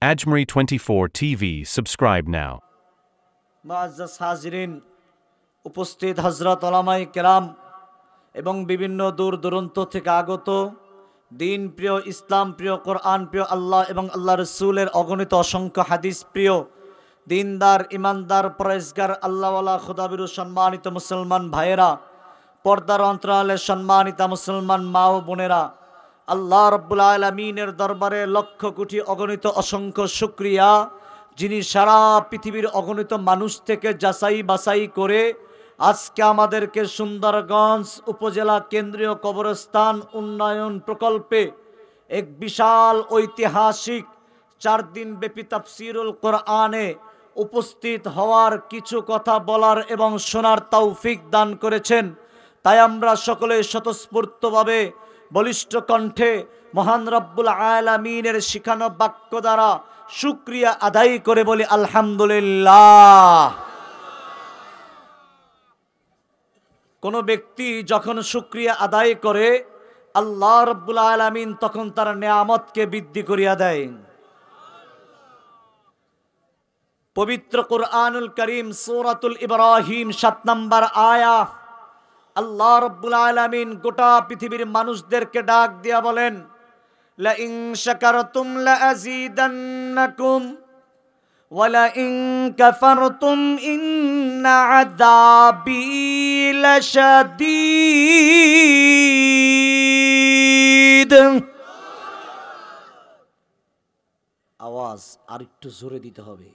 Ajmeri 24 TV. Subscribe now. মুআজ্জাজ হাজিরিন, উপস্থিত হযরত উলামায়ে কেরাম এবং বিভিন্ন দূর দূরান্ত থেকে আগত দিন প্রিয়, ইসলাম প্রিয়, কোরআন প্রিয়, আল্লাহ এবং আল্লাহ রাসূলের অগণিত অসংখ্য হাদিস প্রিয় দিনদার, ইমানদার, পরহেজগার, আল্লাহওয়ালা, খোদাবিরু সম্মানিত মুসলমান ভাইয়েরা, পর্দার অন্তরালে সম্মানিত মুসলমান মা ও বোনেরা, আল্লাহ রাব্বুল আলামিনের দরবারে লক্ষ কোটি অগণিত অসংখ্য শুকরিয়া, যিনি সারা পৃথিবীর অগণিত মানুষ থেকে যাচাই বাছাই করে আজকে আমাদেরকে সুন্দরগঞ্জ উপজেলা কেন্দ্রীয় কবরস্থান উন্নয়ন প্রকল্পে এক বিশাল ঐতিহাসিক 4 দিন ব্যাপী তাফসীরুল কোরআনে উপস্থিত হওয়ার, কিছু কথা বলার এবং শোনার তৌফিক দান করেছেন। তাই আমরা সকলে স্বতঃস্ফূর্তভাবে বলিষ্ঠ কণ্ঠে মহান রব্বুল আলামিনের শিখানো বাক্য দ্বারা শুকরিয়া আদায় করে বলি আলহামদুলিল্লাহ। কোন ব্যক্তি যখন শুকরিয়া আদায় করে, আল্লাহ রব্বুল আলামিন তখন তার নেয়ামতকে বৃদ্ধি করিয়া দেয়। পবিত্র কুরআনুল কারীম সূরাতুল ইব্রাহিম 7 নম্বর আয়া, আল্লাহ রাব্বুল আলামিন গোটা পৃথিবীর মানুষদেরকে ডাক দিয়া বলেন, লা ইন শাকারতুম লা আযীদান্নাকুম ওয়া লা ইন কাফারতুম ইন্না আযাবি লাশাদীদ। আওয়াজ আরেকটু জোরে দিতে হবে।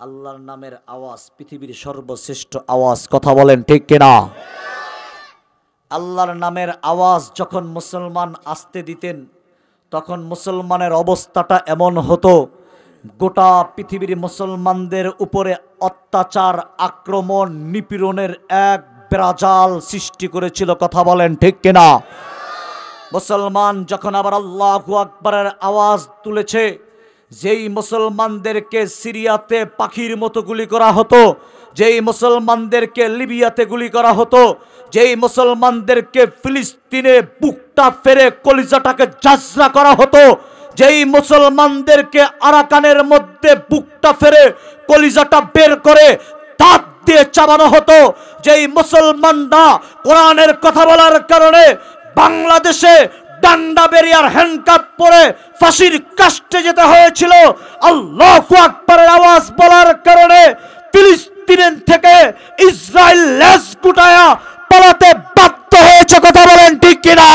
আল্লাহর নামের আওয়াজ পৃথিবীর সর্বশ্রেষ্ঠ আওয়াজ, কথা বলেন ঠিক কিনা? আল্লাহর নামের আওয়াজ যখন মুসলমান আসতে দিতেন, তখন মুসলমানের অবস্থাটা এমন হতো, গোটা পৃথিবীর মুসলমানদের উপরে অত্যাচার, আক্রমণ, নিপীড়নের এক বিরাজাল সৃষ্টি করেছিল, কথা বলেন ঠিক কিনা? মুসলমান যখন আবার আল্লাহু আকবারের আওয়াজ তুলেছে, যেই মুসলমানদেরকে সিরিয়াতে পাখির মতো গুলি করা হতো, যেই মুসলমানদেরকে লিবিয়াতে গুলি করা হতো, যেই মুসলমানদেরকে ফিলিস্তিনে বুকটা ফেরে কলিজাটাকে জাজরা করা হতো, যেই মুসলমানদেরকে আরাকানের মধ্যে বুকটা ফেরে কলিজাটা বের করে দাঁত দিয়ে চাবানো হতো, যেই মুসলমানরা কোরআনের কথা বলার কারণে বাংলাদেশে ডান্ডা বেরিয়ার হ্যান্ডকাপ পরে ফাঁসির কাস্টে যেতে হয়েছিল, আল্লাহু আকবারের আওয়াজ বলার কারণে ফিলিস্তিন থেকে ইসরায়েল লেজ গুটায়া পালাতে বাধ্য হয়েছে, কথা বলেন ঠিক কিনা?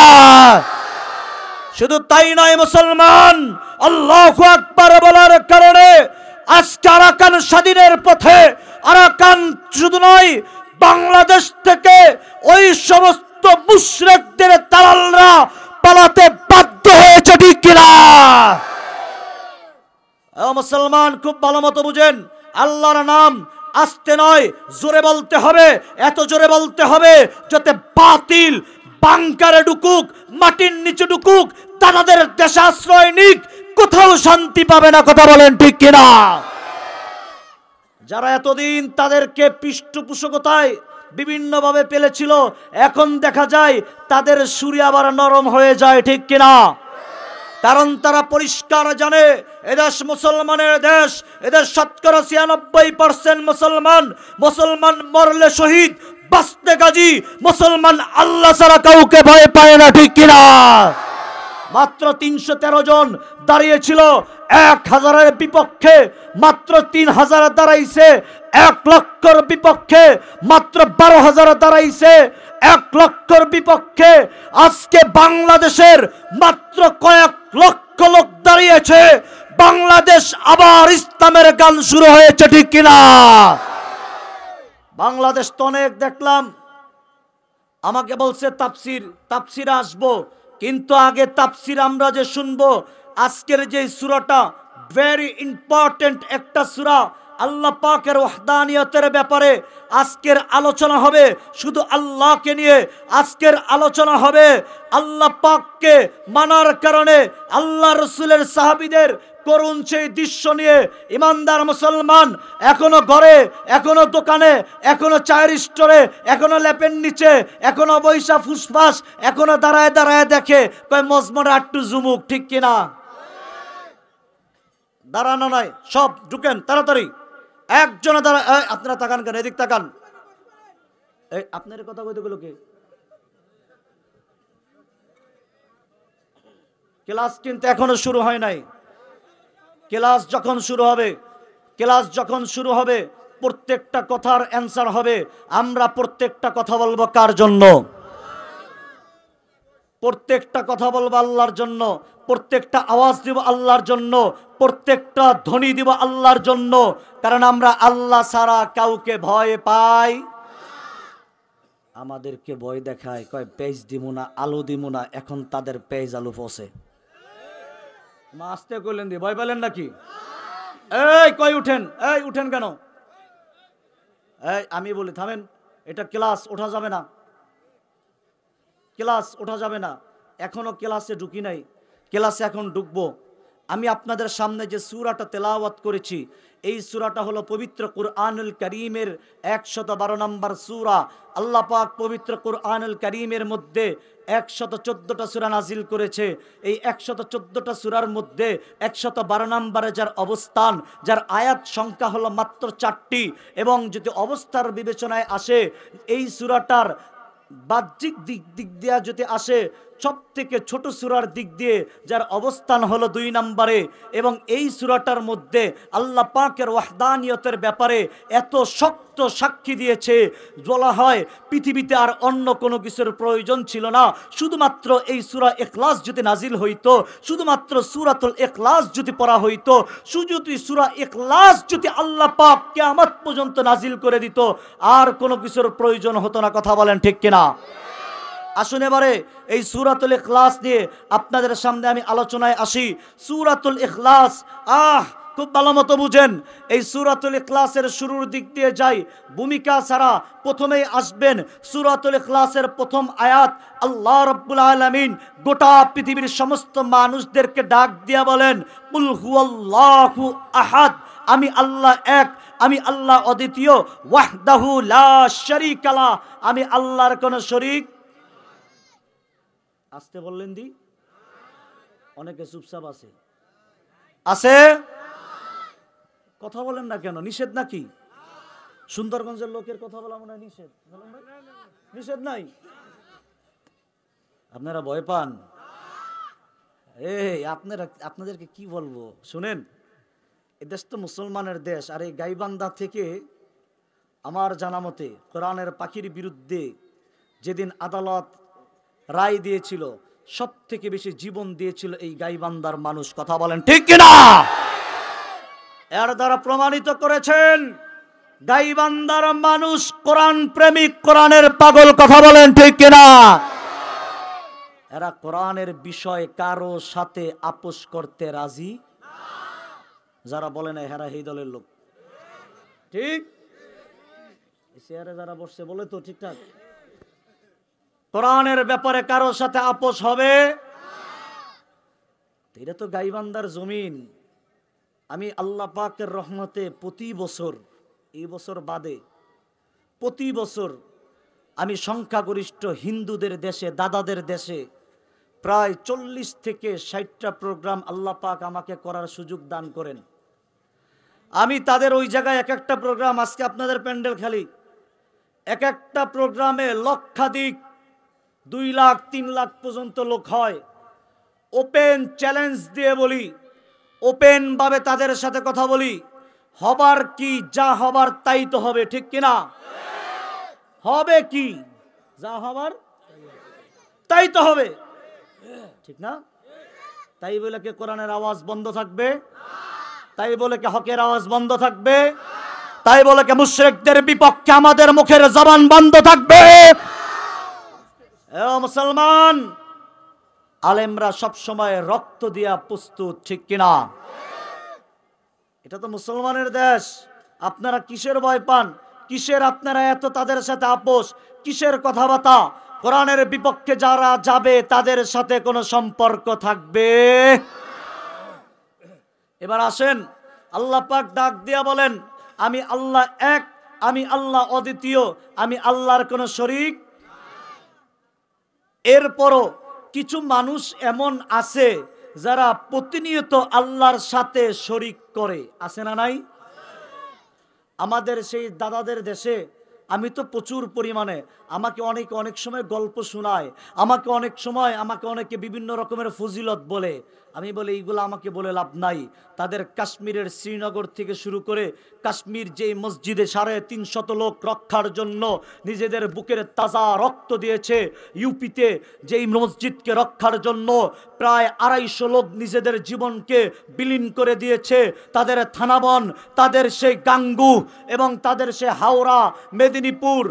শুধু তাই নয়, মুসলমান আল্লাহু আকবার বলার কারণে আজকে আরাকান স্বাধীনের পথে, আরাকান শুধু নয়, বাংলাদেশ থেকে ওই সমস্ত মুশরিকদের দালালরা পালাতে বাধ্য হয়েছে, ঠিক কিনা? মুসলমান খুব ভালো মতো বুঝেন, আল্লাহর নাম আস্তে নয়, জোরে বলতে হবে, এত জোরে বলতে হবে যাতে বাতিল বাংকারে ঢুকুক, মাটির নিচে ঢুকুক, তাদের দেশে আশ্রয় নিক, কোথাও শান্তি পাবে না, কথা বলেন ঠিক কিনা? যারা এতদিন তাদেরকে পৃষ্ঠপোষকতায় বিভিন্নভাবে পেলেছিল, এখন দেখা যায় তাদের সুরে আবার নরম হয়ে যায়, ঠিক কিনা? কারণ তারা পরিষ্কার জানে এদেশ মুসলমানের দেশ, এদের শতকরা 96% মুসলমান, মুসলমান মরলে শহীদ, বাঁচতে গাজী, মুসলমান আল্লাহ ছাড়া কাউকে ভয় পায় না, ঠিক কিনা? মাত্র 313 জন দাঁড়িয়েছিল 1000-এর বিপক্ষে, মাত্র 3000 দাঁড়াইছে 1 লক্ষর বিপক্ষে, মাত্র 12000 দাঁড়াইছে 1 লক্ষর বিপক্ষে। আজকে বাংলাদেশের মাত্র কয়েক লক্ষ লোক দাঁড়িয়েছে, বাংলাদেশ আবার ইসলামের গান শুরু হয়েছে, ঠিক কিনা? বাংলাদেশ তো অনেক দেখলাম, আমাকে বলছে তাফসির আসবো, কিন্তু আগে তাফসির আমরা যে শুনবো, আজকের যে সূরাটা ভেরি ইম্পর্টেন্ট একটা সূরা, আল্লাহ পাকের ওয়াহদানিয়তের ব্যাপারে আজকের আলোচনা হবে, শুধু আল্লাহকে নিয়ে আজকের আলোচনা হবে। আল্লাহ পাককে মানার কারণে আল্লাহ রাসূলের সাহাবীদের করুণ সেই দৃশ্য নিয়ে ইমানদার মুসলমান এখনো ঘরে, এখনো দোকানে, এখনো চায়ের স্টোরে, এখনো ল্যাপের নিচে, এখনো বৈশা ফুসফাস, এখনো দাঁড়ায় দাঁড়ায় দেখে, কয় মজমরে আটটু জুমুক, ঠিক কিনা? দাঁড়ানো নয়, সব ঢুকেন তাড়াতাড়ি। একজনে দাঁড়া, আপনারা তাকান কেন, এদিক তাকান। এই আপনার কথা কইতে গেল কে? ক্লাস কিন্তু এখনো শুরু হয় নাই। ক্লাস যখন শুরু হবে প্রত্যেকটা কথার অ্যান্সার হবে। আমরা প্রত্যেকটা কথা বলবো কার জন্য? প্রত্যেকটা কথা বলবো আল্লাহর জন্য, প্রত্যেকটা আওয়াজ দিব আল্লাহর জন্য, প্রত্যেকটা ধ্বনি দিব আল্লাহর জন্য। কারণ আমরা আল্লাহ ছাড়া কাউকে ভয় পাই। আমাদেরকে ভয় দেখায়, কয় পেজ দিব না, আলু দিব না, এখন তাদের পেজ আলু পচে। আসতে কইলেন দি, ভয় পেলেন নাকি? এই কই উঠেন, এই উঠেন কেন? এই আমি বলি থামেন, এটা ক্লাস, ওঠা যাবে না, ক্লাস ওঠা যাবে না। এখনো ক্লাসে ঢুকি নাই, ক্লাসে এখন ঢুকবো। আমি আপনাদের সামনে যে সূরাটা তেলাওয়াত করেছি, এই সূরাটা হলো পবিত্র কুরআনুল কারীমের 112 নম্বর সূরা। আল্লাহ পাক পবিত্র কুরআনুল কারীমের মধ্যে 114টা সূরা নাজিল করেছে। এই 114টা সূরার মধ্যে 112 নম্বরে যার অবস্থান, যার আয়াত সংখ্যা হলো মাত্র 4টি। এবং যদি অবস্থার বিবেচনায় আসে, এই সূরাটার বাহ্যিক দিক দিয়ে যদি আসে, সব থেকে ছোট সূরার দিক দিয়ে যার অবস্থান হলো 2 নম্বরে। এবং এই সূরাটার মধ্যে আল্লাহ পাকের ওয়াহদানিয়তের ব্যাপারে এত শক্ত সাক্ষী দিয়েছে, বলা হয় পৃথিবীতে আর অন্য কোনো কিছুর প্রয়োজন ছিল না। শুধুমাত্র এই সূরা ইখলাস যদি নাজিল হইতো, শুধুমাত্র সূরাতুল ইখলাস যদি পড়া হইতো, শুধু সূরা ইখলাস যদি আল্লাহ পাক কিয়ামত পর্যন্ত নাজিল করে দিত, আর কোনো কিছুর প্রয়োজন হতো না। কথা বলেন ঠিক কিনা? আসুন এবারে এই সূরাতুল ইখলাস নিয়ে আপনাদের সামনে আমি আলোচনায় আসি। সূরাতুল ইখলাস, খুব ভালো মতো বুঝেন। এই সূরাতুল ইখলাসের শুরুর দিক দিয়ে যাই, ভূমিকা ছাড়া প্রথমেই আসবেন সূরাতুল ইখলাসের প্রথম আয়াত। আল্লাহ রাব্বুল আলামিন গোটা পৃথিবীর সমস্ত মানুষদেরকে ডাক দিয়া বলেন, কুল হুয়াল্লাহু আহাদ, আমি আল্লাহ এক, আমি আল্লাহ অদ্বিতীয়, ওয়াহদাহু লা শারীকা লা, আমি আল্লাহর কোনো শরীক। আসতে বললেন দি, অনেকে চুপচাপ আছে কথা বলেন না কেন? নিষেধ নাকি? সুন্দরগঞ্জের লোকের কথা বলা মনে হয় নিষেধ, নিষেধ নাই? আপনারা ভয় পান? আপনাদেরকে কি বলবো শুনেন, এই দেশ তো মুসলমানের দেশ। আর এই গাইবান্ধা থেকে আমার জানা মতে কোরআনের পাখির বিরুদ্ধে যেদিন আদালত রায় দিয়েছিল, সব থেকে বেশি জীবন দিয়েছিল এই গাইবান্ধার মানুষ। কথা বলেন ঠিক কিনা? এর দ্বারা প্রমাণিত করেছেন গাইবান্ধার মানুষ কোরআন প্রেমিক, কোরআনের পাগল। কথা বলেন ঠিক কিনা? এরা কোরআনের বিষয় কারো সাথে আপোষ করতে রাজি। যারা বলে না হেরা এই দলের লোক, ঠিক? চেয়ারে যারা বসছে বলে তো ঠিকঠাক, কোরআনের ব্যাপারে কারোর সাথে আপোষ হবে। এটা তো গাইবান্ধার জমিন। আমি আল্লাহ পাকের রহমতে প্রতি বছর, এই বছর বাদে প্রতি বছর আমি সংখ্যাগরিষ্ঠ হিন্দুদের দেশে, দাদাদের দেশে প্রায় 40 থেকে 60টা প্রোগ্রাম আল্লাহ পাক আমাকে করার সুযোগ দান করেন। আমি তাদের ওই জায়গায় এক একটা প্রোগ্রাম, আজকে আপনাদের প্যান্ডেল খালি, এক একটা প্রোগ্রামে লক্ষাধিক 2 লাখ 3 লাখ পর্যন্ত লোক হয়। ওপেন চ্যালেঞ্জ দিয়ে বলি, ওপেন ভাবে তাদের সাথে কথা বলি, হবার কি, যা হবার তাই তো হবে, ঠিক কিনা? হবে কি, যা হবার তাই তো হবে, ঠিক না? তাই বলে কি কোরআনের আওয়াজ বন্ধ থাকবে? তাই বলে কি হকের আওয়াজ বন্ধ থাকবে? তাই বলে কি মুশরিকদের বিপক্ষে আমাদের মুখের জবান বন্ধ থাকবে? মুসলমান আলেমরা সব সময় রক্ত দিয়া প্রস্তুত, ঠিক কিনা? এটা তো মুসলমানের দেশ। আপনারা কিসের ভয় পান? কিসের আপনারা এত তাদের সাথে আপোষ? কিসের কথাবার্তা? কোরআনের বিপক্ষে যারা যাবে তাদের সাথে কোনো সম্পর্ক থাকবে? এবার আসেন, আল্লাহ পাক ডাক দিয়া বলেন, আমি আল্লাহ এক, আমি আল্লাহ অদ্বিতীয়, আমি আল্লাহর কোনো শরীক। এরপরও কিছু মানুষ এমন আছে যারা প্রতিনিয়ত আল্লাহর সাথে শরীক করে, আছে না নাই? আমাদের সেই দাদাদের দেশে আমি তো প্রচুর পরিমাণে, আমাকে অনেক সময় গল্প শোনায়, আমাকে অনেকে বিভিন্ন রকমের ফজিলত বলে। আমি বলি এইগুলো আমাকে বলে লাভ নাই। তাদের কাশ্মীরের শ্রীনগর থেকে শুরু করে কাশ্মীর যেই মসজিদে 350 লোক রক্ষার জন্য নিজেদের বুকের তাজা রক্ত দিয়েছে, ইউপিতে যেই মসজিদকে রক্ষার জন্য প্রায় 250 লোক নিজেদের জীবনকে বিলীন করে দিয়েছে, তাদের থানাবন, তাদের সেই গাঙ্গু এবং তাদের সেই হাওড়া, মেদিনীপুর,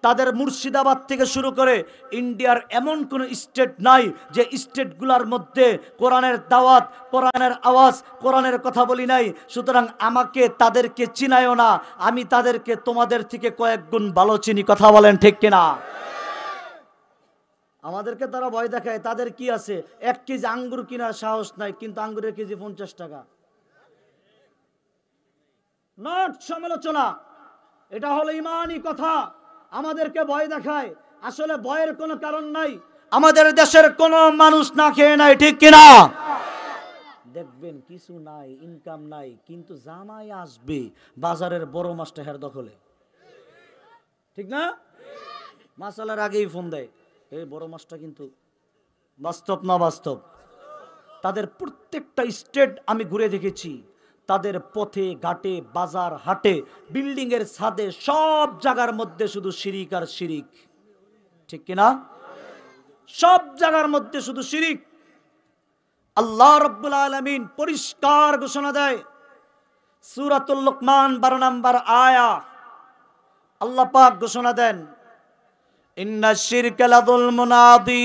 তাদের মুর্শিদাবাদ থেকে শুরু করে ইন্ডিয়ার এমন কোন স্টেট নাই যে স্টেটগুলোর মধ্যে কোরআনের দাওয়াত, কোরআনের আওয়াজ, কোরআনের কথা বলি নাই। সুতরাং আমাকে তাদেরকে চিনায়ও না, আমি তাদেরকে তোমাদের থেকে কয়েক গুণ ভালো চিনি। কথা বলেন ঠিক কিনা? আমাদেরকে তারা ভয় দেখায়, তাদের কি আছে? 1 কেজি আঙ্গুর কেনার সাহস নাই, কিন্তু আঙ্গুরের কেজি 50 টাকা। নট সমালোচনা, এটা হলো ইমানি কথা। আমাদেরকে ভয় দেখায়, আসলে ভয়ের কোনো কারণ নাই। আমাদের দেশের কোনো মানুষ না খেয়ে নাই, ঠিক কিনা? দেখবেন কিছু নাই, ইনকাম নাই, কিন্তু জামাই আসবে বাজারের বড় মাছটা হের দখলে, ঠিক না? মাসালার আগেই ফোন দেয়, এই বড় মাছটা কিন্তু। বাস্তব না বাস্তব? তাদের প্রত্যেকটা স্টেট আমি ঘুরে দেখেছি, তাদের পথে ঘাটে, বাজার হাটে, বিল্ডিং এর ছাদে, সব জায়গার মধ্যে শুধু শিরিক আর শিরিক, ঠিক কিনা? সব জায়গার মধ্যে শুধু শিরিক। আল্লাহ রাব্বুল আলামিন পরিষ্কার ঘোষণা দেয় সূরাতুল লুকমান 12 নম্বর আয়া। আল্লাহ পাক ঘোষণা দেন, ইন্নাশ শিরকা লাযুলমুন আযীম।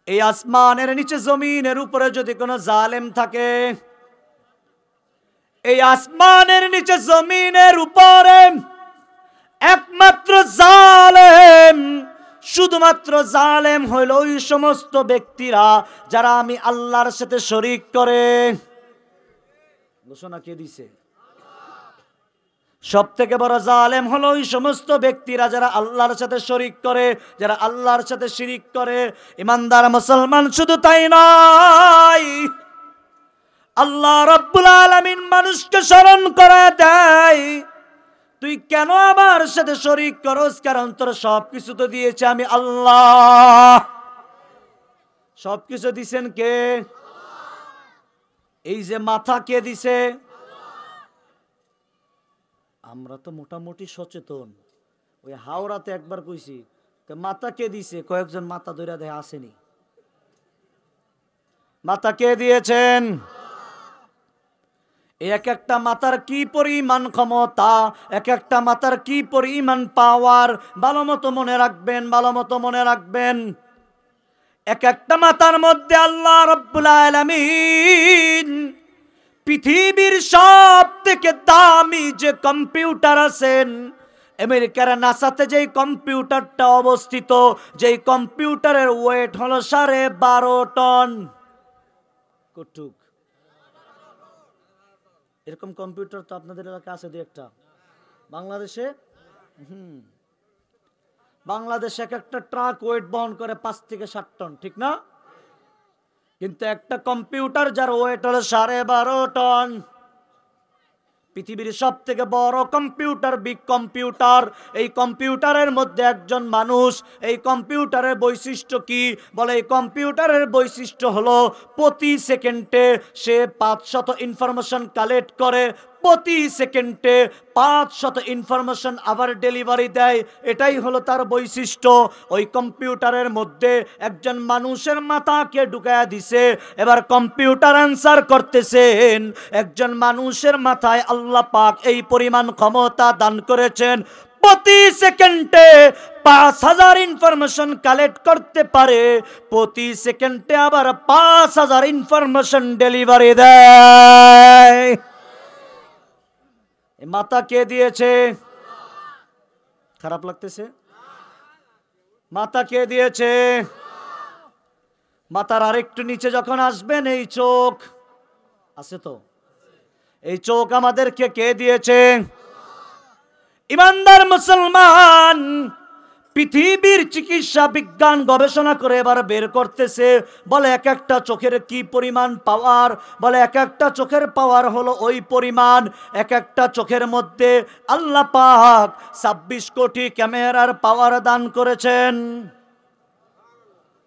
এই আসমানের নিচে জমিনের উপরে যদি কোনো জালেম থাকে, এই আসমানের নিচে জমিনের উপরে একমাত্র জালেম, শুধুমাত্র জালেম হইল ওই সমস্ত ব্যক্তিরা যারা আমি আল্লাহর সাথে শরীক করে। ঘোষণা কে দিছে? সব থেকে বড় জালেম হলো ওই সমস্ত ব্যক্তিরা যারা আল্লাহর সাথে শরীক করে, যারা আল্লাহর সাথে শিরিক করে। ইমানদার মুসলমান শুধু তাই নয়, আল্লাহ রাব্বুল আলামিন মানুষকে স্মরণ করে দেয়, তুই কেন আমার সাথে শরীক করস? কারণ তোর সবকিছু তো দিয়েছে আমি আল্লাহ। সবকিছু দিছেন কে? এই যে মাথা কে দিছে? আমরা তো মোটামুটি সচেতন। ওই হাওড়াতে একবার কইছি, মাথা কে দিছে? কয়েকজন মাথা ধইরা দেয় আসেনি। মাথা কে দিয়েছেন? এক একটা মাথার কি পরিমাণ ক্ষমতা, এক একটা মাথার কি পরিমাণ পাওয়ার, ভালো মতো মনে রাখবেন, ভালো মতো মনে রাখবেন। এক একটা মাথার মধ্যে আল্লাহ রাব্বুল আলামিন পৃথিবীর সব থেকে দামি যে কম্পিউটার আছেন, আমেরিকার নাসাতে যেই কম্পিউটারটা অবস্থিত, যেই কম্পিউটারের ওয়েট হলো 12.5 টন। কটুক এরকম কম্পিউটার তো আপনাদের এলাকায় আছে 2-1টা। বাংলাদেশে বাংলাদেশে এক একটা ট্রাক ওয়েট বহন করে 5 থেকে 7 টন, ঠিক না? কিন্তু একটা কম্পিউটার যার ওয়েট হলো 12.5 টন। পৃথিবীর সব থেকে বড় কম্পিউটার, বিগ কম্পিউটার। এই কম্পিউটারের মধ্যে একজন মানুষ, এই কম্পিউটারের বৈশিষ্ট্য কি? বলে এই কম্পিউটারের বৈশিষ্ট্য হলো প্রতি সেকেন্ডে সে 500 ইনফরমেশন কালেক্ট করে, প্রতি সেকেন্ডে 500 ইনফরমেশন আবার ডেলিভারি দেয়। এটাই হলো তার বৈশিষ্ট্য। ওই কম্পিউটারের মধ্যে একজন মানুষের মাথাকে ঢুকায়া দিছে। এবার কম্পিউটার অ্যান্সার করতেছেন, একজন মানুষের মাথায় আল্লাহ পাক এই পরিমাণ ক্ষমতা দান করেছেন, প্রতি সেকেন্ডে 5000 ইনফরমেশন কালেক্ট করতে পারে, প্রতি সেকেন্ডে আবার 5000 ইনফরমেশন ডেলিভারি দেয়। মাথা কে দিয়েছে? খারাপ লাগতেছে? মাথা কে দিয়েছে? মাথার আরেকটু নিচে যখন আসবেন, এই চোখ আছে তো, এই চোখ আমাদেরকে কে দিয়েছে? ইমানদার মুসলমান, পৃথিবীর চিকিৎসা বিজ্ঞান গবেষণা করে এবার বের করতেছে, বলে এক একটা চোখের কি পরিমাণ পাওয়ার, বলে এক একটা চোখের পাওয়ার হলো ওই পরিমাণ, এক একটা চোখের মধ্যে আল্লাহ পাক 26 কোটি ক্যামেরার পাওয়ার দান করেছেন।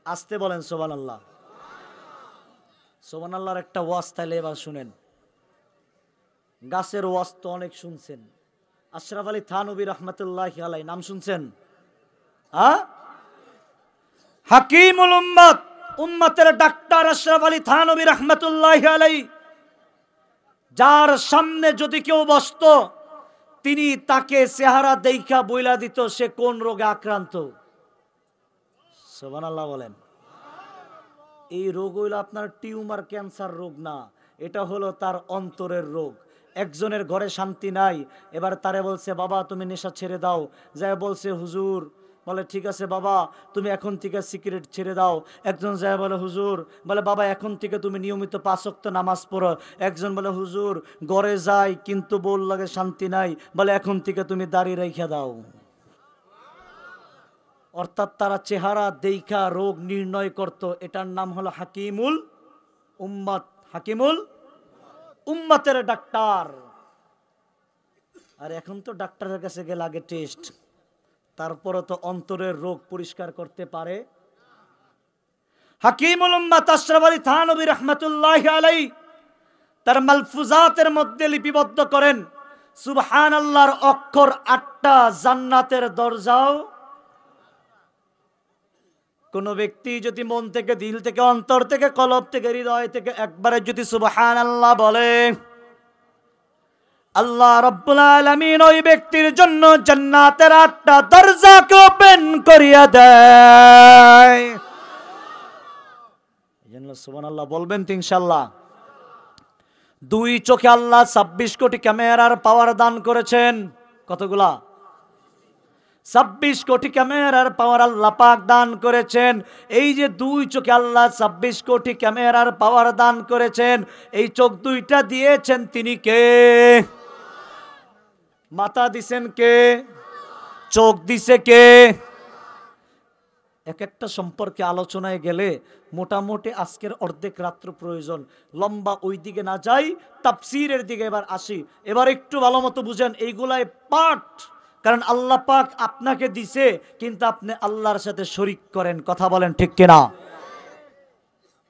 আসতে বলেন সুবহানাল্লাহ। সুবহানাল্লাহর একটা ওয়াজ তাইলে এবার শুনেন। গাছের ওয়াজ তো অনেক শুনছেন। আশরাফ আলী থানভী রহমতুল্লাহি আলাইহি নাম শুনছেন? হাকিমুল উম্মত, উম্মতের ডাক্তার আশরাফ আলী থানভী রহমতুল্লাহি আলাইহি, যার সামনে যদি কেউ বসতো তিনি তাকে চেহারা দেখা বইলা দিত সে কোন রোগে আক্রান্ত। সুবহানাল্লাহ বলেন। এই রোগ হইল আপনার টিউমার ক্যান্সার রোগ না, এটা হলো তার অন্তরের রোগ। একজনের ঘরে শান্তি নাই, এবার তারে বলছে বাবা তুমি নেশা ছেড়ে দাও, যায় বলছে হুজুর, বলে ঠিক আছে বাবা তুমি এখন থেকে সিগারেট ছেড়ে দাও। একজন যায় বলে হুজুর, বলে বাবা এখন থেকে তুমি নিয়মিত 5 ওয়াক্ত নামাজ পড়ো। একজন বলে হুজুর ঘরে যাই কিন্তু বল লাগে শান্তি নাই, বলে এখন থেকে তুমি দাড়ি রেখে দাও। অর্থাৎ তারা চেহারা দেখা রোগ নির্ণয় করত। এটার নাম হলো হাকিমুল উম্মত, হাকিমুল উম্মতের ডাক্তার। আর এখন তো ডাক্তারের কাছে গেলে আগে টেস্ট, তারপরে তো অন্তরের রোগ পরিষ্কার করতে পারে। হাকিমুল উম্মত আশরাফ আলী থানভী রাহমাতুল্লাহি আলাইহি তার মালফুজাতের মধ্যে লিপিবদ্ধ করেন, সুবহানাল্লাহর অক্ষর 8টা, জান্নাতের দরজাও। কোন ব্যক্তি যদি মন থেকে, দিল থেকে, অন্তর থেকে, কলব থেকে, হৃদয় থেকে একবারে যদি সুবহানাল্লাহ বলে, আল্লাহ রাব্বুল আলামিন ওই ব্যক্তির জন্য জান্নাতের 8টা দরজাকে ওপেন করিয়া দেয়। এজন্য সুবহানাল্লাহ বলবেন তো ইনশাআল্লাহ। 2 চোখে আল্লাহ 26 কোটি ক্যামেরার পাওয়ার দান করেছেন। কতগুলা? 26 কোটি ক্যামেরার পাওয়ার আল্লাহ পাক দান করেছেন। এই যে 2 চোখে আল্লাহ 26 কোটি ক্যামেরার পাওয়ার দান করেছেন, এই চোখ 2টা দিয়েছেন তিনি কে? মাথা দিছেন কে? চোখ দিছে কে? এক একটা সম্পর্কে আলোচনায় গেলে মোটামুটি আজকের অর্ধেক রাত্র প্রয়োজন। লম্বা ওই দিকে না যাই, তাফসীরের দিকে এবার আসি। এবার একটু ভালো মতো বুঝেন, এইগুলাই পাঠ। কারণ আল্লাহ পাক আপনাকে দিছে, কিন্তু আপনি আল্লাহর সাথে শরীক করেন। কথা বলেন ঠিক কিনা?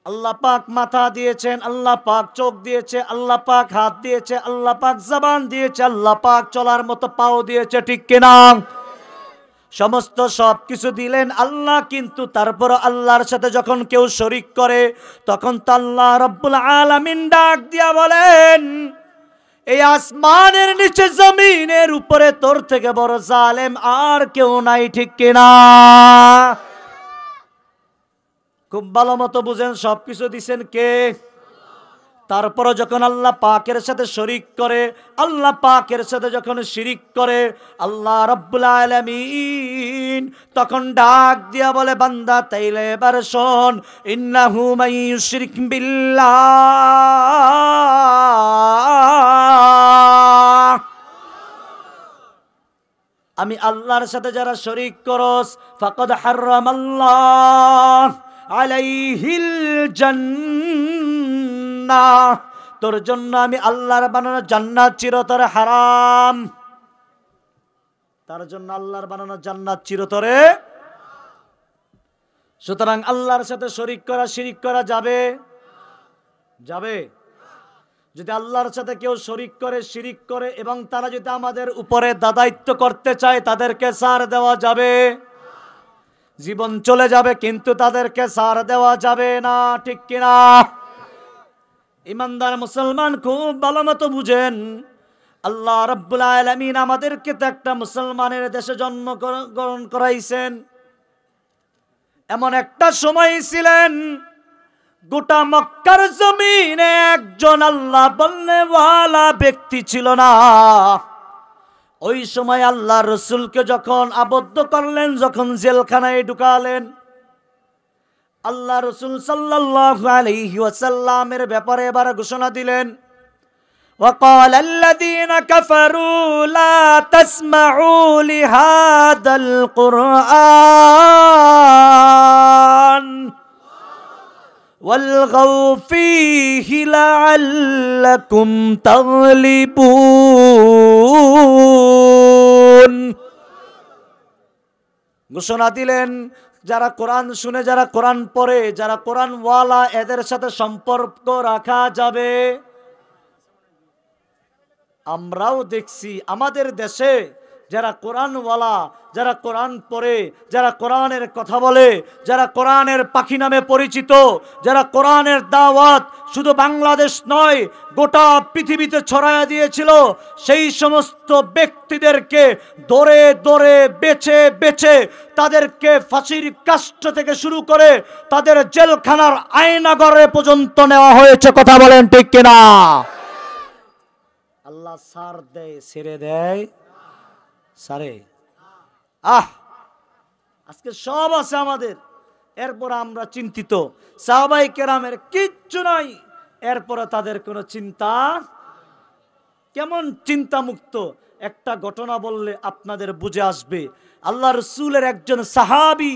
আল্লাহ পাক মাথা দিয়েছেন, আল্লাহ পাক চোখ দিয়েছে, আল্লাহ পাক হাত দিয়েছে, আল্লাহ পাক জবান দিয়েছে, আল্লাহ পাক চলার মতো পাও দিয়েছে, ঠিক কিনা? সমস্ত সব কিছু দিলেন আল্লাহ, কিন্তু তারপর আল্লাহর সাথে যখন কেউ শরীক করে তখন তো আল্লাহ রাব্বুল আলামিন ডাক দিয়া বলেন, এই আসমানের নিচে জমিনের উপরে তোর থেকে বড় জালেম আর কেউ নাই, ঠিক কিনা? খুব ভালো মতো বুঝেন, সবকিছু দিছেন কে? তারপর যখন আল্লাহ পাকের সাথে শরীক করে, আল্লাহ পাকের সাথে যখন শিরিক করে আল্লাহ রাব্বুল আলামিন তখন ডাক দিয়া বলে, বান্দা তাইলে এবার শোন, ইন্নাহু মান ইউশরিক বিল্লাহ, আমি আল্লাহর সাথে যারা শরীক করস, ফাকাদ হারামাল্লাহ আলাইহিল জান্নাহ, তোর জন্য আমি আল্লাহর বানানো জান্নাত চিরতরে হারাম। তার জন্য আল্লাহর বানানো জান্নাত চিরতরে। সুতরাং আল্লাহর সাথে শরীক করা, শিরিক করা যাবে? যাবে? যদি আল্লাহর সাথে কেউ শরীক করে, শিরিক করে এবং তারা যদি আমাদের উপরে দাদাইত্ব করতে চায়, তাদেরকে ছাড় দেওয়া যাবে? জীবন চলে যাবে কিন্তু তাদেরকে ছাড় দেওয়া যাবে না, ঠিক কিনা? ইমানদার মুসলমান খুব ভালো মতো বুঝেন, আল্লাহ রাব্বুল আলামিন আমাদেরকে তো একটা মুসলমানের দেশে জন্মগ্রহণ করাইছেন। এমন একটা সময় ছিলেন গোটা মক্কার জমিনে একজন আল্লাহ বলনেওয়ালা ব্যক্তি ছিল না। ওই সময় আল্লাহ রসুলকে যখন আবদ্ধ করলেন, যখন জেলখানায় ঢুকালেন, আল্লাহ রসুল সাল্লাল্লাহু আলাইহি ওয়াসাল্লামের ব্যাপারে এবার ঘোষণা দিলেন, وقال الذين كفروا لا تسمعوا لهذا القرآن والغوا فيه لعلكم تغلبون। ঘোষণা দিলেন যারা কোরআন শুনে, যারা কোরআন পড়ে, যারা কোরআনওয়ালা, এদের সাথে সম্পর্ক রাখা যাবে। আমরাও দেখছি আমাদের দেশে যারা কোরআনওয়ালা, যারা কোরআন পড়ে, যারা কোরআনের কথা বলে, যারা কোরআনের পাখি নামে পরিচিত, যারা কোরআনের দাওয়াত শুধু বাংলাদেশ নয় গোটা পৃথিবীতে ছড়ায়া দিয়েছিল, সেই সমস্ত ব্যক্তিদেরকে দরে দরে বেছে বেছে তাদেরকে ফাঁসির কাষ্ঠ থেকে শুরু করে তাদের জেলখানার আয়নাগরে পর্যন্ত নেওয়া হয়েছে। কথা বলেন ঠিক কিনা? আল্লাহ সার দেয়, ছেড়ে দেয়, সারে। আজকে সব আছে আমাদের, এরপর আমরা চিন্তিত। সাহাবায়ে কেরামের কিচ্ছু নাই, এরপরে তাদের কোনো চিন্তা। কেমন চিন্তা মুক্ত? একটা ঘটনা বললে আপনাদের বুঝে আসবে। আল্লাহ রসুলের একজন সাহাবী,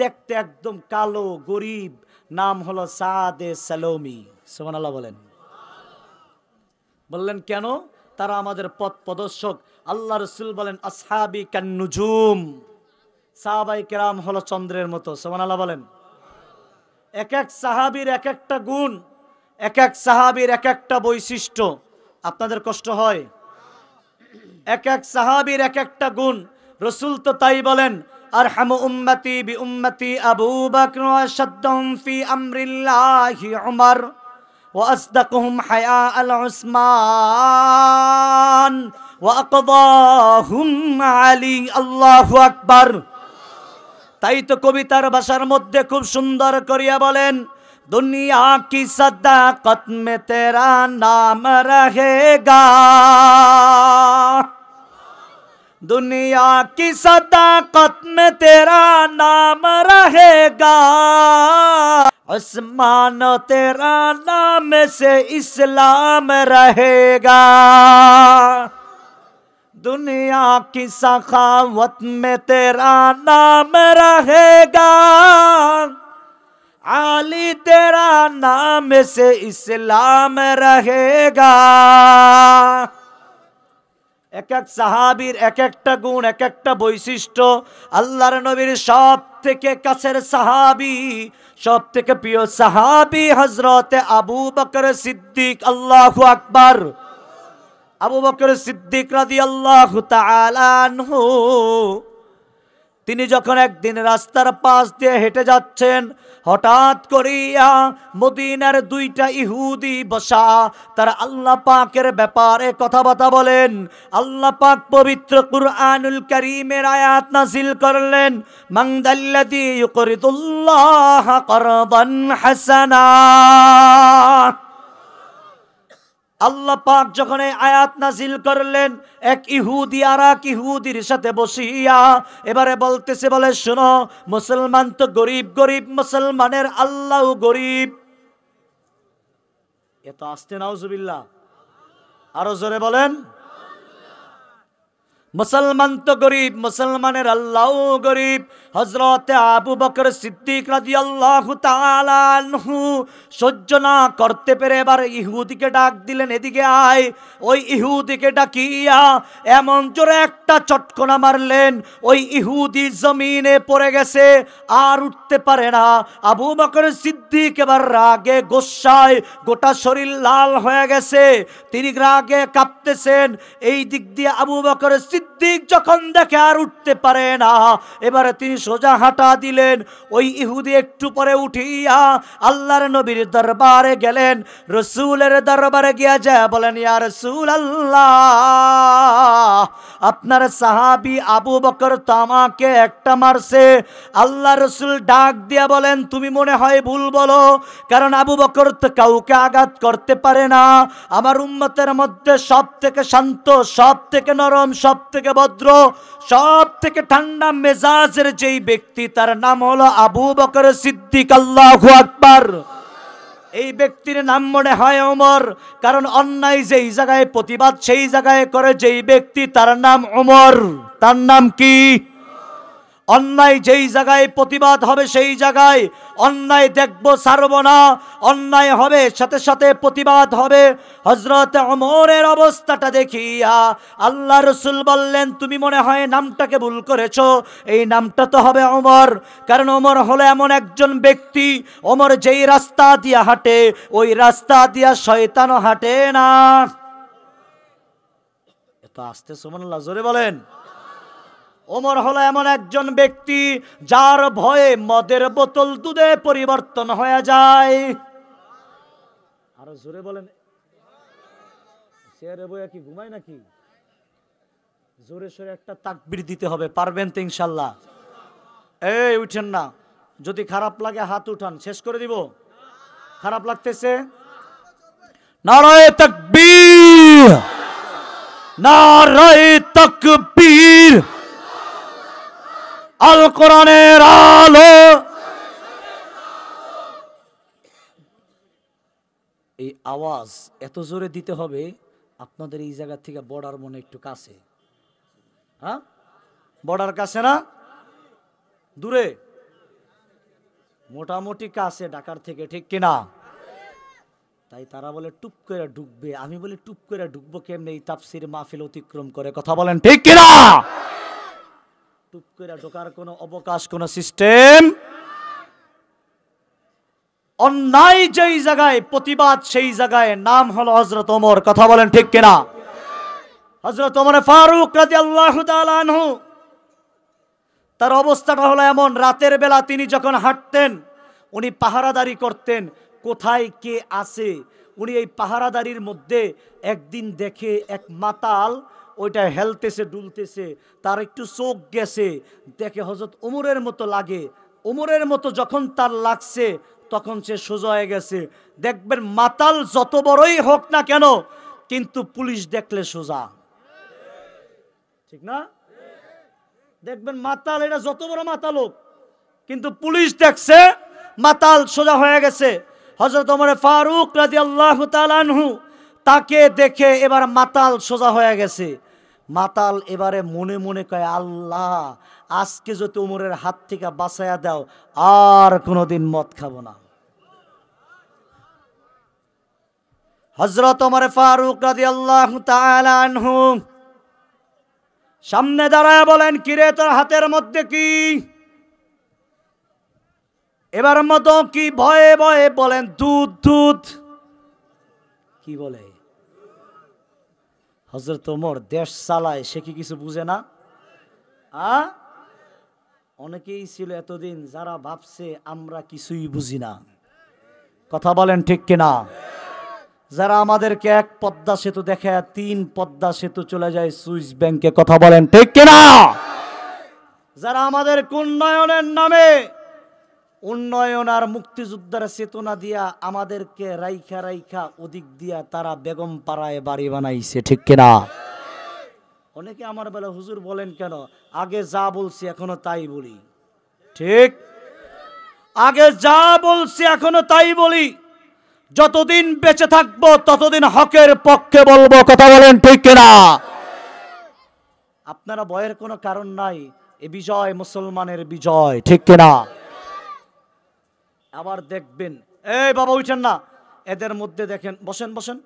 দেখতে একদম কালো, গরিব, নাম হলো সাদে সালোমি। সুবহানাল্লাহ বলেন। বললেন কেন? তারা আমাদের পথ প্রদর্শক। আল্লাহ রসুল বলেন আসহাবি কান্নুজুম, সাহাবায়ে কেরাম হলো চন্দ্রের মতো। সুবহানাল্লাহ বলেন। এক এক সাহাবীর এক একটা গুণ, এক এক সাহাবীর এক একটা বৈশিষ্ট্য। আপনাদের কষ্ট হয়? এক এক সাহাবীর এক একটা গুণ। রসুল তো তাই বলেন, আরহামু উম্মতি বি উম্মতি আবু বকর ওয়া শাদ্দাহুম ফি আমরিল্লাহি উমর وأصدقهم حياء العثمان وأقضاهم علي। الله أكبر। তাই তো কবিতার ভাষার মধ্যে খুব সুন্দর করিয়া বলেন, দুনিয়া কি সদাকত মে তেরা নাম রহেগা, दुनिया की सदाकत में तेरा नाम रहेगा, उस्मान तेरा नाम से इस्लाम रहेगा, दुनिया की सखावत में तेरा नाम रहेगा, आली तेरा नाम से इस्लाम रहेगा। এক এক সাহাবীর এক একটা গুণ, এক একটা বৈশিষ্ট্য। আল্লাহর নবীর সব থেকে কাছের সাহাবী, সব থেকে প্রিয় সাহাবী হযরতে আবু বকর সিদ্দিক। আল্লাহু আকবার। আবু বকর সিদ্দিক রাদিয়াল্লাহু তাআলা আনহু, তিনি যখন একদিন রাস্তার পাশ দিয়ে হেঁটে যাচ্ছেন, হঠাৎ করিয়া মদিনার দুইটা ইহুদি বসা, তারা আল্লাহ পাকের ব্যাপারে কথাবার্তা বলেন। আল্লাহ পাক পবিত্র কুরআনুল কারীমের আয়াত নাযিল করলেন, মান দাল্লাযী ইউকরিদুল্লাহ করদান হাসানা। আল্লাহ পাক যখন এই আয়াত নাযিল করলেন, এক ইহুদি আর এক ইহুদির সাথে বসিয়া এবারে বলতেছে, বলে শোনো, মুসলমান তো গরিব গরিব, মুসলমানের আল্লাহও গরিব। এত আস্তে নাউজুবিল্লাহ, আরো জোরে বলেন। মুসলমান তো গরিব, মুসলমানের আল্লাহও গরিব। হযরতে আবু বকর সিদ্দিক রাদিয়াল্লাহু তাআলা আনহু সহ্য না করতে পেরে এবার ইহুদিকে ডাক দিলেন, এদিকে আয়। ওই ইহুদিকে ডাকিয়া এমন জোরে একটা চটকনা মারলেন, ওই ইহুদি জমিনে পড়ে গেছে, আর উঠতে পারে না। আবু বকর সিদ্দিক এবার রাগে গোসায় গোটা শরীর লাল হয়ে গেছে, তিনি রাগে কাঁপতেছেন। এই দিক দিয়ে আবু বকর সিদ্দিক যখন দেখে আর উঠতে পারে না, এবারে তিনি সোজা হাঁটা দিলেন। ওই ইহুদি একটু পরে উঠিয়া আল্লাহর নবীর দরবারে গেলেন। রসুলের দরবারে গিয়া যায় বলেন, ইয়া রাসূলুল্লাহ, আপনার সাহাবী আবু বকর তো আমাকে একটা মারছে। আল্লাহ রসুল ডাক দিয়া বলেন, তুমি মনে হয় ভুল বলো, কারণ আবু বকর তো কাউকে আঘাত করতে পারে না। আমার উম্মতের মধ্যে সব থেকে শান্ত, সব থেকে নরম, সব থেকে ভদ্র, সব থেকে ঠান্ডা মেজাজের যেই ব্যক্তি, তার নাম হলো আবু বকর সিদ্দিক। আল্লাহু আকবার। এই ব্যক্তির নাম মনে হয় ওমর, কারণ অন্যায় যেই জায়গায় প্রতিবাদ সেই জায়গায় করে যেই ব্যক্তি তার নাম ওমর। তার নাম কি? অন্যায় যেই জায়গায় প্রতিবাদ হবে সেই জায়গায় অন্যায় দেখব, ছাড়ব না। অন্যায় হবে সাথে সাথে প্রতিবাদ হবে। হযরত ওমরের অবস্থাটা দেখিয়া আল্লাহ রাসূল বললেন, তুমি মনে হয় নামটাকে ভুল করেছো, এই নামটা তো হবে ওমর। কারণ ওমর হলো এমন একজন ব্যক্তি, ওমর যেই রাস্তা দিয়া হাঁটে ওই রাস্তা দিয়া শয়তানও হাঁটে না। এত আস্তে সুবহানাল্লাহ, জোরে বলেন। ওমর হলো এমন একজন ব্যক্তি যার ভয়ে মদের বোতল দুধে পরিবর্তন হয়ে যায়। আরো জোরে বলেন। চেয়ারে বইয়া কি ঘুমায় নাকি? জোরে সোরে একটা তাকবীর দিতে হবে, পারবেন তো ইনশাল্লাহ? এই উঠেন না, যদি খারাপ লাগে হাত উঠান, শেষ করে দিব। খারাপ লাগতেছে? নারায়ে তাকবীর, নারায়ে তাকবীর। আল কোরআনের আলো। এই আওয়াজ এত জোরে দিতে হবে, আপনাদের এই জায়গা থেকে বর্ডার মনে একটু কাছে। হ্যাঁ, বর্ডার কাছে না দূরে? মোটামুটি কাছে ঢাকার থেকে, ঠিক কিনা? তাই তারা বলে টুপ করে ঢুকবে, আমি বলি টুপ করে ঢুকবো কেমনে এই তাফসীর মাহফিল অতিক্রম করে? কথা বলেন ঠিক কিনা? টুপ করে ঢোকার কোনো অবকাশ, কোনো সিস্টেম। অন্যায় যেই জায়গায় প্রতিবাদ সেই জায়গায় নাম হলো হযরত ওমর। কথা বলেন ঠিক কিনা? হযরত ওমর ফারুক রাদিয়াল্লাহু তাআলা আনহু, তার অবস্থাটা হলো এমন, রাতের বেলা তিনি যখন হাঁটতেন উনি পাহারাদারি করতেন, কোথায় কে আছে উনি এই পাহারাদারির মধ্যে একদিন দেখে এক মাতাল ওইটা হেলতেছে ডুলতেছে, তার একটু চোখ গেছে, দেখে হযরত ওমরের মতো লাগে। ওমরের মতো যখন তার লাগছে তখন সে সোজা হয়ে গেছে। দেখবেন মাতাল যত বড়ই হোক না কেন, কিন্তু পুলিশ দেখলে সোজা, ঠিক না? দেখবেন মাতাল, এটা যত বড় মাতাল হোক, কিন্তু পুলিশ দেখছে মাতাল সোজা হয়ে গেছে। হযরত ওমর ফারুক রাদিয়াল্লাহু তাআলা আনহু তাকে দেখে এবার মাতাল সোজা হয়ে গেছে। মাতাল এবারে মনে মনে কয়, আল্লাহ আজকে যদি ওমরের হাত থেকে বাঁচায়া দাও, আর কোনোদিন মদ খাবো না। হযরত ওমর ফারুক রাদিয়াল্লাহু তাআলা আনহু সামনে দাঁড়ায় বলেন, কিরে তোর হাতের মধ্যে কি? এবার মতো কি ভয়ে ভয়ে বলেন, দুধ দুধ। কি বলে? হযরত ওমর দেশ চালায়, সে কি কিছু বুঝে না? অনেকেই ছিল এতদিন যারা ভাবছে আমরা কিছুই বুঝি না। কথা বলেন ঠিক কিনা? যারা আমাদেরকে এক পদ্মা সেতু দেখে 3 পদ্মা সেতু চলে যায় সুইস ব্যাংকে। কথা বলেন ঠিক কিনা? যারা আমাদের উন্নয়নের নামে উন্নয়ন আর মুক্তিযোদ্ধার চেতনা দিয়া আমাদেরকে রাইখা রাইখা ওদিক দিয়া তারা বেগম পাড়ায় বাড়ি বানাইছে, ঠিক কিনা? অনেকে আমার বেলা হুজুর বলেন কেন, আগে যা বলছি এখনো তাই বলি। ঠিক, আগে যা বলছি এখনো তাই বলি। যতদিন বেঁচে থাকবো ততদিন হকের পক্ষে বলবো। কথা বলেন ঠিক কিনা? আপনারা ভয়ের কোনো কারণ নাই, এ বিজয় মুসলমানের বিজয়, ঠিক কিনা? আবার দেখবেন, এই বাবা উঠেন না, এদের মধ্যে দেখেন, বসেন বসেন,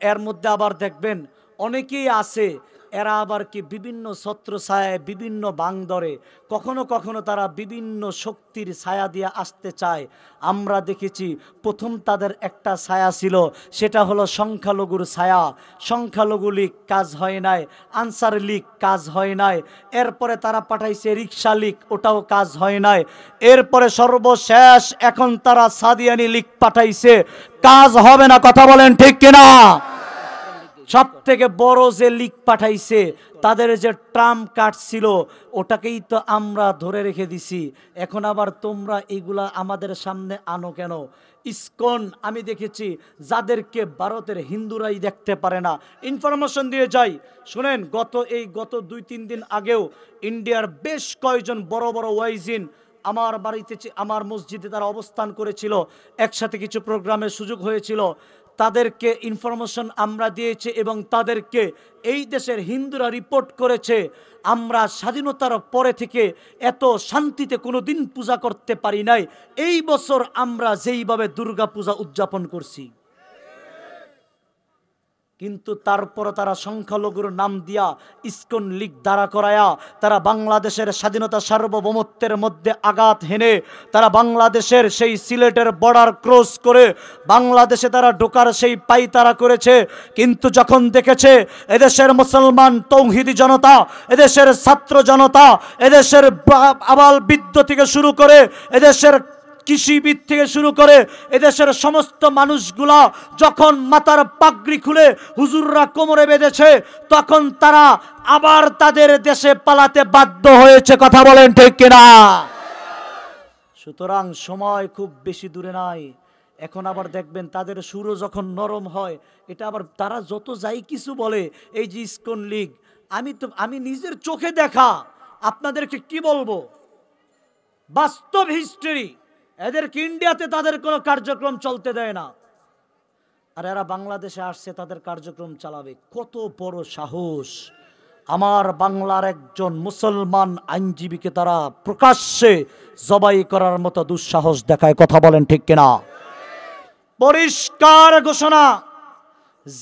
এর মধ্যে আবার দেখবেন অনেকেই আছে, এরা আবার কি বিভিন্ন ছত্র ছায়ায় বিভিন্ন বাং ধরে, কখনো কখনো তারা বিভিন্ন শক্তির ছায়া দিয়ে আসতে চায়। আমরা দেখেছি প্রথম তাদের একটা ছায়া ছিল, সেটা হলো সংখ্যালঘুর ছায়া। সংখ্যালঘু লীগ কাজ হয় নাই, আনসার লীগ কাজ হয় নাই, এরপরে তারা পাঠাইছে রিক্সা লীগ, ওটাও কাজ হয় নাই, এরপরে সর্বশেষ এখন তারা সাদিয়ানি লীগ পাঠাইছে, কাজ হবে না। কথা বলেন ঠিক কিনা? সব থেকে বড় যে লীগ পাঠাইছে তাদের যে ট্রাম্প কার্ড ছিল ওটাকেই তো আমরা ধরে রেখে দিছি। এখন আবার তোমরা এইগুলা আমাদের সামনে আনো কেন? ইসকন আমি দেখেছি যাদেরকে ভারতের হিন্দুরাই দেখতে পারে না। ইনফরমেশন দিয়ে যাই, শুনেন, গত 2-3 দিন আগেও ইন্ডিয়ার বেশ কয়েকজন বড় বড় ওয়াইজিন আমার বাড়িতে আমার মসজিদে তারা অবস্থান করেছিল, একসাথে কিছু প্রোগ্রামের সুযোগ হয়েছিল, তাদেরকে ইনফরমেশন আমরা দিয়েছি এবং তাদেরকে এই দেশের হিন্দুরা রিপোর্ট করেছে আমরা স্বাধীনতার পরে থেকে এত শান্তিতে কোনো দিন পূজা করতে পারি নাই এই বছর আমরা যেইভাবে দুর্গা পূজা উদযাপন করছি। কিন্তু তারপর তারা সংখ্যালঘুর নাম দিয়া ইসকন লীগ দাঁড়া করায়া তারা বাংলাদেশের স্বাধীনতা সার্বভৌমত্বের মধ্যে আঘাত হেনে তারা বাংলাদেশের সেই সিলেটের বর্ডার ক্রস করে বাংলাদেশে তারা ঢোকার সেই পাইতারা করেছে। কিন্তু যখন দেখেছে এদেশের মুসলমান তৌহিদি জনতা, এদেশের ছাত্র জনতা, এদেশের আবাল বৃদ্ধ থেকে শুরু করে এদেশের কৃষিবিদ থেকে শুরু করে এদেশের সমস্ত মানুষগুলা যখন মাথার পাগড়ি খুলে হুজুররা কোমরে বেঁধেছে, তখন তারা আবার তাদের দেশে পালাতে বাধ্য হয়েছে। কথা বলেন ঠিক কিনা? সুতরাং সময় খুব বেশি দূরে নাই। এখন আবার দেখবেন তাদের সুরও যখন নরম হয়, এটা আবার তারা যত যাই কিছু বলে, এই যে ইসকন লীগ, আমি নিজের চোখে দেখা, আপনাদেরকে কি বলবো, বাস্তব হিস্ট্রি, এদেরকে ইন্ডিয়াতে তাদের কোনো কার্যক্রম চলতে দেয় না, আর এরা বাংলাদেশে আসছে তাদের কার্যক্রম চালাবে। কত বড় সাহস! আমার বাংলার একজন মুসলমান আইনজীবীকে তারা প্রকাশ্যে জবাই করার মতো দুঃসাহস দেখায়। কথা বলেন ঠিক কিনা? পরিষ্কার ঘোষণা,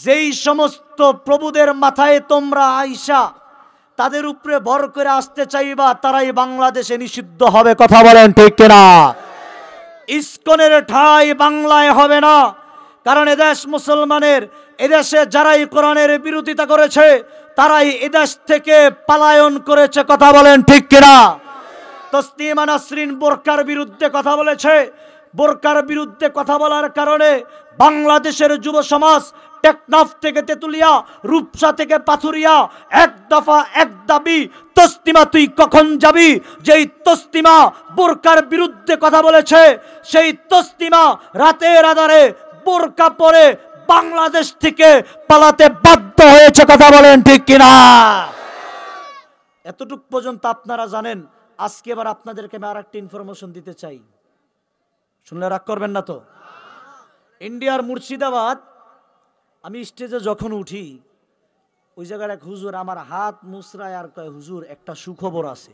যেই সমস্ত প্রভুদের মাথায় তোমরা আইসা তাদের উপরে ভর করে আসতে চাইবা, তারাই বাংলাদেশে নিষিদ্ধ হবে। কথা বলেন ঠিক কিনা? ইসকনের ঠাঁই বাংলায় হবে না, কারণ এদেশ মুসলমানের। এদেশে যারাই কোরআনের বিরোধিতা করেছে তারাই এদেশ থেকে পলায়ন করেছে। কথা বলেন ঠিক কিনা? তসলিমা নাসরিন বোরকার বিরুদ্ধে কথা বলেছে। বোরকার বিরুদ্ধে কথা বলার কারণে বাংলাদেশের যুব সমাজ টেকনাফ থেকে তেতুলিয়া, রূপসা থেকে পাথুরিয়া এক দফা এক দাবি, তসলিমা তুই কখন যাবি? যেই তসলিমা বোরকার বিরুদ্ধে কথা বলেছে সেই তসলিমা রাতের আধারে বোরকা পরে বাংলাদেশ থেকে পালাতে বাধ্য হয়েছে। কথা বলেন ঠিক কিনা? এতটুকু পর্যন্ত আপনারা জানেন। আজকে এবার আপনাদেরকে আমি আরেকটা ইনফরমেশন দিতে চাই, শুনলে রাগ করবেন না তো? ইন্ডিয়ার মুর্শিদাবাদ, আমি স্টেজে যখন উঠি ওই জায়গার এক হুজুর আমার হাত মুসরায় আর কয়, হুজুর একটা সুখবর আছে।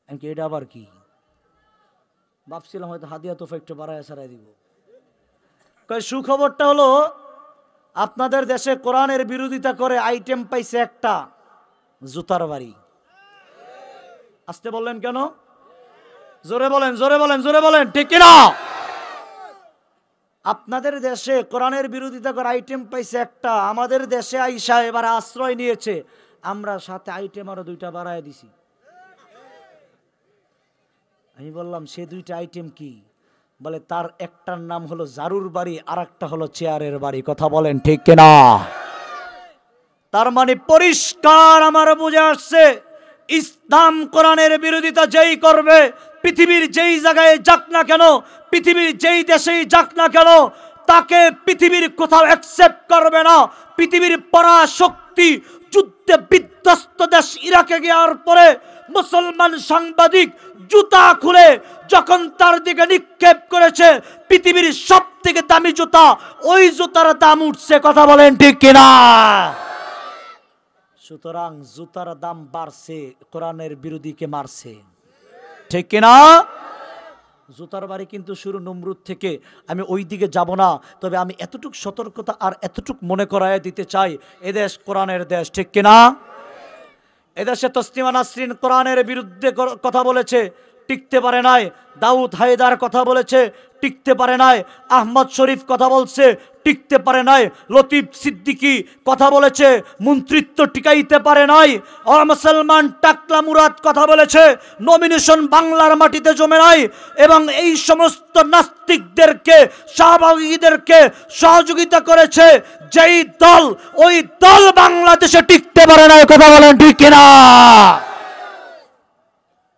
আমি এটা আবার কি? ভাবছিলাম হয়তো হাদিয়া তোফা একটু বাড়ায় সারাই দিব। কয় সুখবরটা হলো আপনাদের দেশে কোরআনের বিরোধিতা করে আইটেম পাইছে একটা জুতার বাড়ি। আসতে বললেন কেন? জোরে বলেন, জোরে বলেন, জোরে বলেন, ঠিক কিনা? আপনাদের দেশে কোরআনের বিরোধিতা করে আইটেম পাইছে একটা, আমাদের দেশে আইসা এবার আশ্রয় নিয়েছে, আমরা সাথে আইটেম আরো দুইটা বাড়ায় দিছি। আমি বললাম সে দুইটা আইটেম কি? বলে তার একটার নাম হলো জারুর বাড়ি আর একটা হলো চেয়ারের বাড়ি। কথা বলেন ঠিক কিনা? তার মানে পরিষ্কার আমার বুঝে আসছে, ইসলাম কোরআনের বিরোধিতা যেই করবে, পৃথিবীর যেই জায়গায় যাক না কেন, পৃথিবীর যেই দেশেই যাক না কেন, তাকে পৃথিবীর কোথাও অ্যাকসেপ্ট করবে না। পৃথিবীর পরাশক্তি যুদ্ধে বিধ্বস্ত দেশ ইরাকে যাওয়ার পরে মুসলমান সাংবাদিক জুতা খুলে যখন তার দিকে নিক্ষেপ করেছে, পৃথিবীর সব থেকে দামি জুতা, ওই জুতার দাম উঠছে। কথা বলেন ঠিক কিনা? সুতরাং জুতার দাম বাড়ছে, কোরআনের বিরোধীকে মারছে, ঠিক কিনা? জুতার বাড়ি কিন্তু শুরু নমরুদ থেকে। আমি ওই দিকে যাব না, তবে আমি এতটুক সতর্কতা আর এতটুক মনে করায় দিতে চাই, এদেশ কোরআনের দেশ, ঠিক কিনা? এদেশে তসলিমা নাসরিন কোরআনের বিরুদ্ধে কথা বলেছে, টিকতে পারে নাই। দাউদ হায়দার কথা বলেছে, টিকতে পারে নাই। আহমদ শরীফ কথা বলছে, টিকতে পারে নাই। লতিফ সিদ্দিকী কথা বলেছে, মন্ত্রিত্ব টিকাইতে পারে নাই। মুসলমান টাকলা মুরাদ কথা বলেছে, নমিনেশন বাংলার মাটিতে জমে নাই। এবং এই সমস্ত নাস্তিকদেরকে, শাহবাগীদেরকে সহযোগিতা করেছে যেই দল, ওই দল বাংলাদেশে টিকতে পারে নাই। কথা বলেন ঠিক কিনা?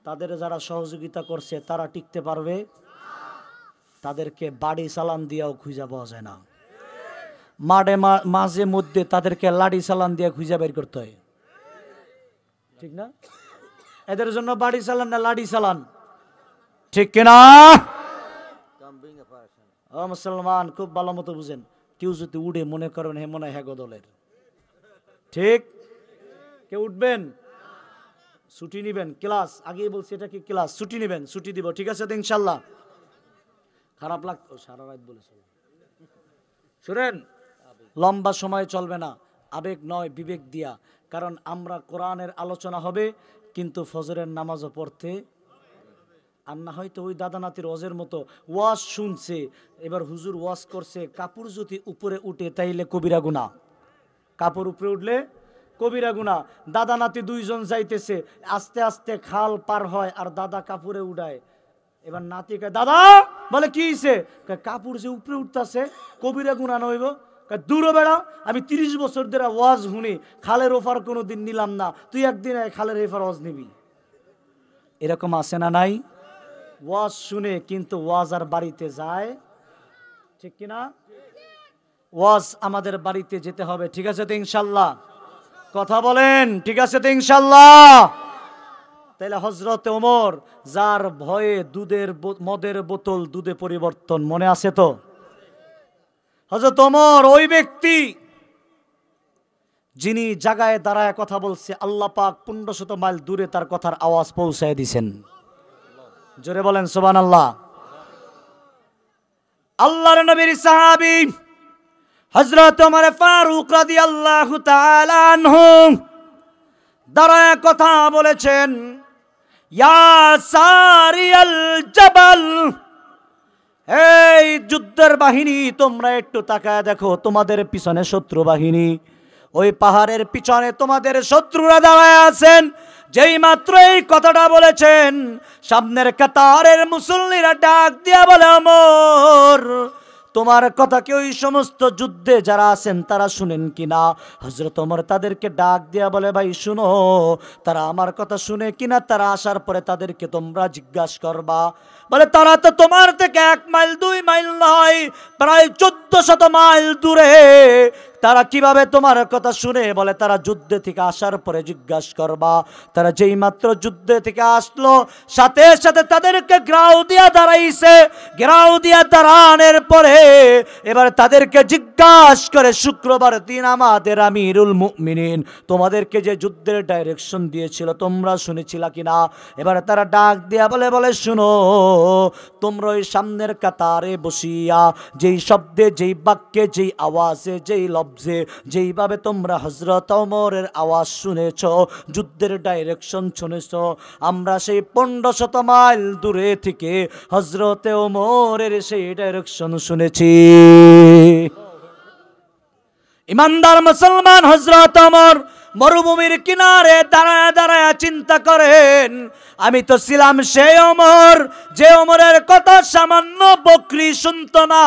তাদের যারা সহযোগিতা করছে তারা টিকতে পারবে? তাদেরকে বাড়ি চালান দিয়েও খুঁজে পাওয়া যায় না। মাঝে মধ্যে তাদেরকে লাঠি চালান দিয়ে খুঁজে বের করতে হয়, ঠিক না? এদের জন্য বাড়ি চালান না লাঠি চালান? ঠিক কিনা? ও মুসলমান, খুব ভালো মতো বুঝেন। কেউ যদি উঠে মনে করেন হে মনে হয় দলের, ঠিক? কেউ উঠবেন, ছুটি নিবেন, ক্লাস আগেই বলছি এটা কি ক্লাস, ছুটি নিবেন, ছুটি দিব, ঠিক আছে তো ইনশাল্লাহ। খারাপ লাগতো সারা রাত বলেছে, শুনেন লম্বা সময় চলবে না, আবেগ নয় বিবেক দিয়া, কারণ আমরা কোরআনের আলোচনা হবে কিন্তু ফজরের নামাজও পড়তে, আর না হয়তো ওই দাদা নাতির ওয়াজের মতো ওয়াজ শুনছে, এবার হুজুর ওয়াজ করছে, কাপড় যদি উপরে উঠে তাইলে কবিরা গুনাহ, কাপড় উপরে উঠলে কবিরা গুনাহ। দাদা নাতি দুইজন যাইতেছে, আস্তে আস্তে খাল পার হয় আর দাদা কাপড়ে উঠায়, এবার নাতি কয় দাদা, বলে কি হইছে? কাপড় যে উপরে উঠতেছে কবিরা গুনাহ নইব। দূরে বেড়া, আমি 30 বছর ধরে ওয়াজ শুনি, খালের ওফার কোনোদিন নিলাম না, তুই একদিন খালের এফার ওয়াজ নিবি। এরকম আছে না নাই? ওয়াজ শুনে কিন্তু ওয়াজ আর বাড়িতে যায়, ঠিক কিনা? ওয়াজ আমাদের বাড়িতে যেতে হবে, ঠিক আছে তো ইনশাল্লাহ? কথা বলেন, ঠিক আছে তো ইনশাল্লাহ? তাইলে হযরত ওমর, যার ভয়ে মদের বোতল দুধে পরিবর্তন, মনে আছে তো? হযরত ওমর ওই ব্যক্তি যিনি জায়গায় দাঁড়ায় কথা বলছে, আল্লাহ পাক 1500 মাইল দূরে তার কথার আওয়াজ পৌঁছায় দিছেন। জোরে বলেন সুবহানাল্লাহ। আল্লাহর নবীর সাহাবী হযরত ওমর ফারুক রাদিয়াল্লাহু তাআলা আনহু দাঁড়ায় কথা বলেছেন, ইয়া সারিয়াল জাবাল, এই যুদ্ধের বাহিনী তোমরা একটু তাকায় দেখো, তোমাদের পিছনে শত্রু বাহিনী, ওই পাহাড়ের পিছনে তোমাদের শত্রুরা দাঁড়ায় আছেন। যেই মাত্র এই কথাটা বলেছেন, সামনের কাতারের মুসল্লিরা ডাক দিয়া বলে, ওমর তোমার কথা কি ওই সমস্ত যুদ্ধে যারা আছেন তারা শুনেন কিনা? হযরত ওমর তাদেরকে ডাক দিয়া বলে, ভাই শুনো, তারা আমার কথা শুনে কিনা, তারা আসার পরে তাদেরকে তোমরা জিজ্ঞাসা করবা। বলে তারা তো তোমার থেকে 1 মাইল 2 মাইল নয়, প্রায় 1400 মাইল দূরে, তারা কিভাবে তোমার কথা শুনে? বলে তারা যুদ্ধে থেকে আসার পরে জিজ্ঞাসা করবা। তারা যেই মাত্র যুদ্ধে থেকে আসলো, সাথে সাথে তাদেরকে গ্রাউ দিয়া দাঁড়াইছে, গ্রাউ দিয়া দাঁড়ানোর পরে এবার তাদেরকে জিজ্ঞাসা করে, শুক্রবার দিন আমাদের আমিরুল মুমিনিন তোমাদেরকে যে যুদ্ধের ডাইরেকশন দিয়েছিল তোমরা শুনেছিলা কিনা? এবার তারা ডাক দিয়া বলে শুনো, তোমরা ওই সামনের কাতারে বসিয়া যেই শব্দে, যেই বাক্যে, যেই আওয়াজে, যেই লফজে, যেইভাবে তোমরা হযরত ওমরের আওয়াজ শুনেছ, যুদ্ধের ডাইরেকশন শুনেছ, আমরা সেই 1500 মাইল দূরে থেকে হযরত ওমরের সেই ডাইরেকশন শুনেছি। ইমানদার মুসলমান, হযরত ওমর মরুভূমির কিনারে দাঁড়ায় দাঁড়ায় চিন্তা করেন, আমি তো ছিলাম সেই ওমর যে ওমরের কথা সামান্য বকরি শুনতো না।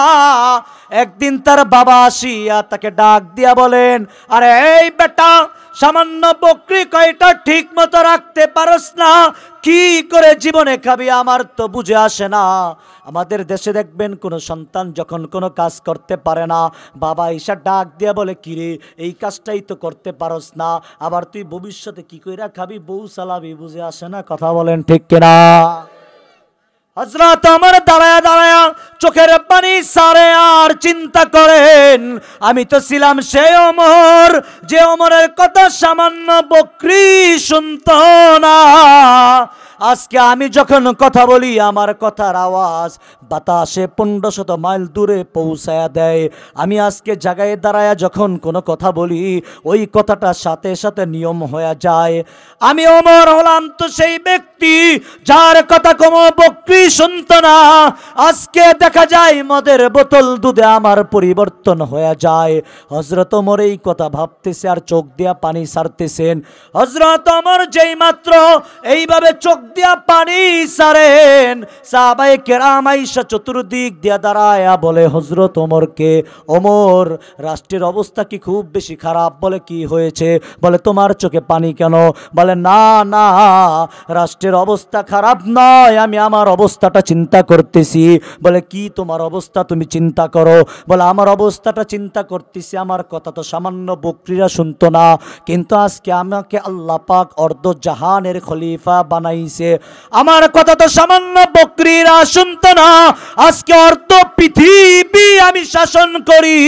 একদিন তার বাবা আসিয়া তাকে ডাক দিয়া বলেন, আরে এই বেটা, সামান্য বকরি কয়টা ঠিক মতো রাখতে পারস না, কি করে জীবনে খাবি আমার তো বুঝে আসে না। আমাদের দেশে দেখবেন কোন সন্তান যখন কোনো কাজ করতে পারে না, বাবা ঈশা ডাক দিয়া বলে, কিরে এই কাজটাই তো করতে পারস না, আবার তুই ভবিষ্যতে কি কইরা খাবি, বউ চালাবি, বুঝে আসে না। কথা বলেন ঠিক কিনা? হযরত ওমর দাঁড়ায়া দাঁড়ায়া চোখের পানি সারে আর চিন্তা করেন, আমি তো ছিলাম সেই ওমর যে ওমরের কথা সামান্য বকরি শুনতো না। আজকে আমি যখন কথা বলি, আমার কথার আওয়াজ বাতাসে 1500 মাইল দূরে পৌঁছায়া দেয়। আমি আজকে জায়গায় দাঁড়ায়া যখন কোনো কথা বলি, ওই কথাটা সাথে সাথে নিয়ম হয়ে যায়। আমি ওমর হলাম তো সেই ব্যক্তি যার কথা কোনো বকরি শুনতো না। আজকে দেখা যায় মদের বোতল দুধে আমার পরিবর্তন হয়ে যায়। হযরত ওমর এই কথা ভাবতেছে আর চোখ দিয়া পানি ছাড়তেছেন। হযরত ওমর যেই মাত্র এইভাবে চোখ দিয়া পানি ছাড়েন, সাহাবায়ে কেরাম আয়েশা চতুর্দিক দিয়া দাঁড়ায়া বলে হযরত ওমরকে, ওমর রাষ্ট্রের অবস্থা কি খুব বেশি খারাপ? বলে কি হয়েছে? বলে তোমার চোখে পানি কেন? বলে না না, রাষ্ট্রের অবস্থা খারাপ নয়, আমি আমার অবস্থাটা চিন্তা করতেছি। বলে কি তোমার অবস্থা, তুমি চিন্তা করো? বলে আমার অবস্থাটা চিন্তা করতেছি, আমার কথা তো সামান্য বকরিরা শুনতো না, কিন্তু আজকে আমাকে আল্লাহ পাক অর্ধ জাহানের খলিফা বানাইছে। দিছে। আমার কথা তো সামান্য বকরিরা শুনতো না, আজকে অর্ধ পৃথিবী আমি শাসন করি।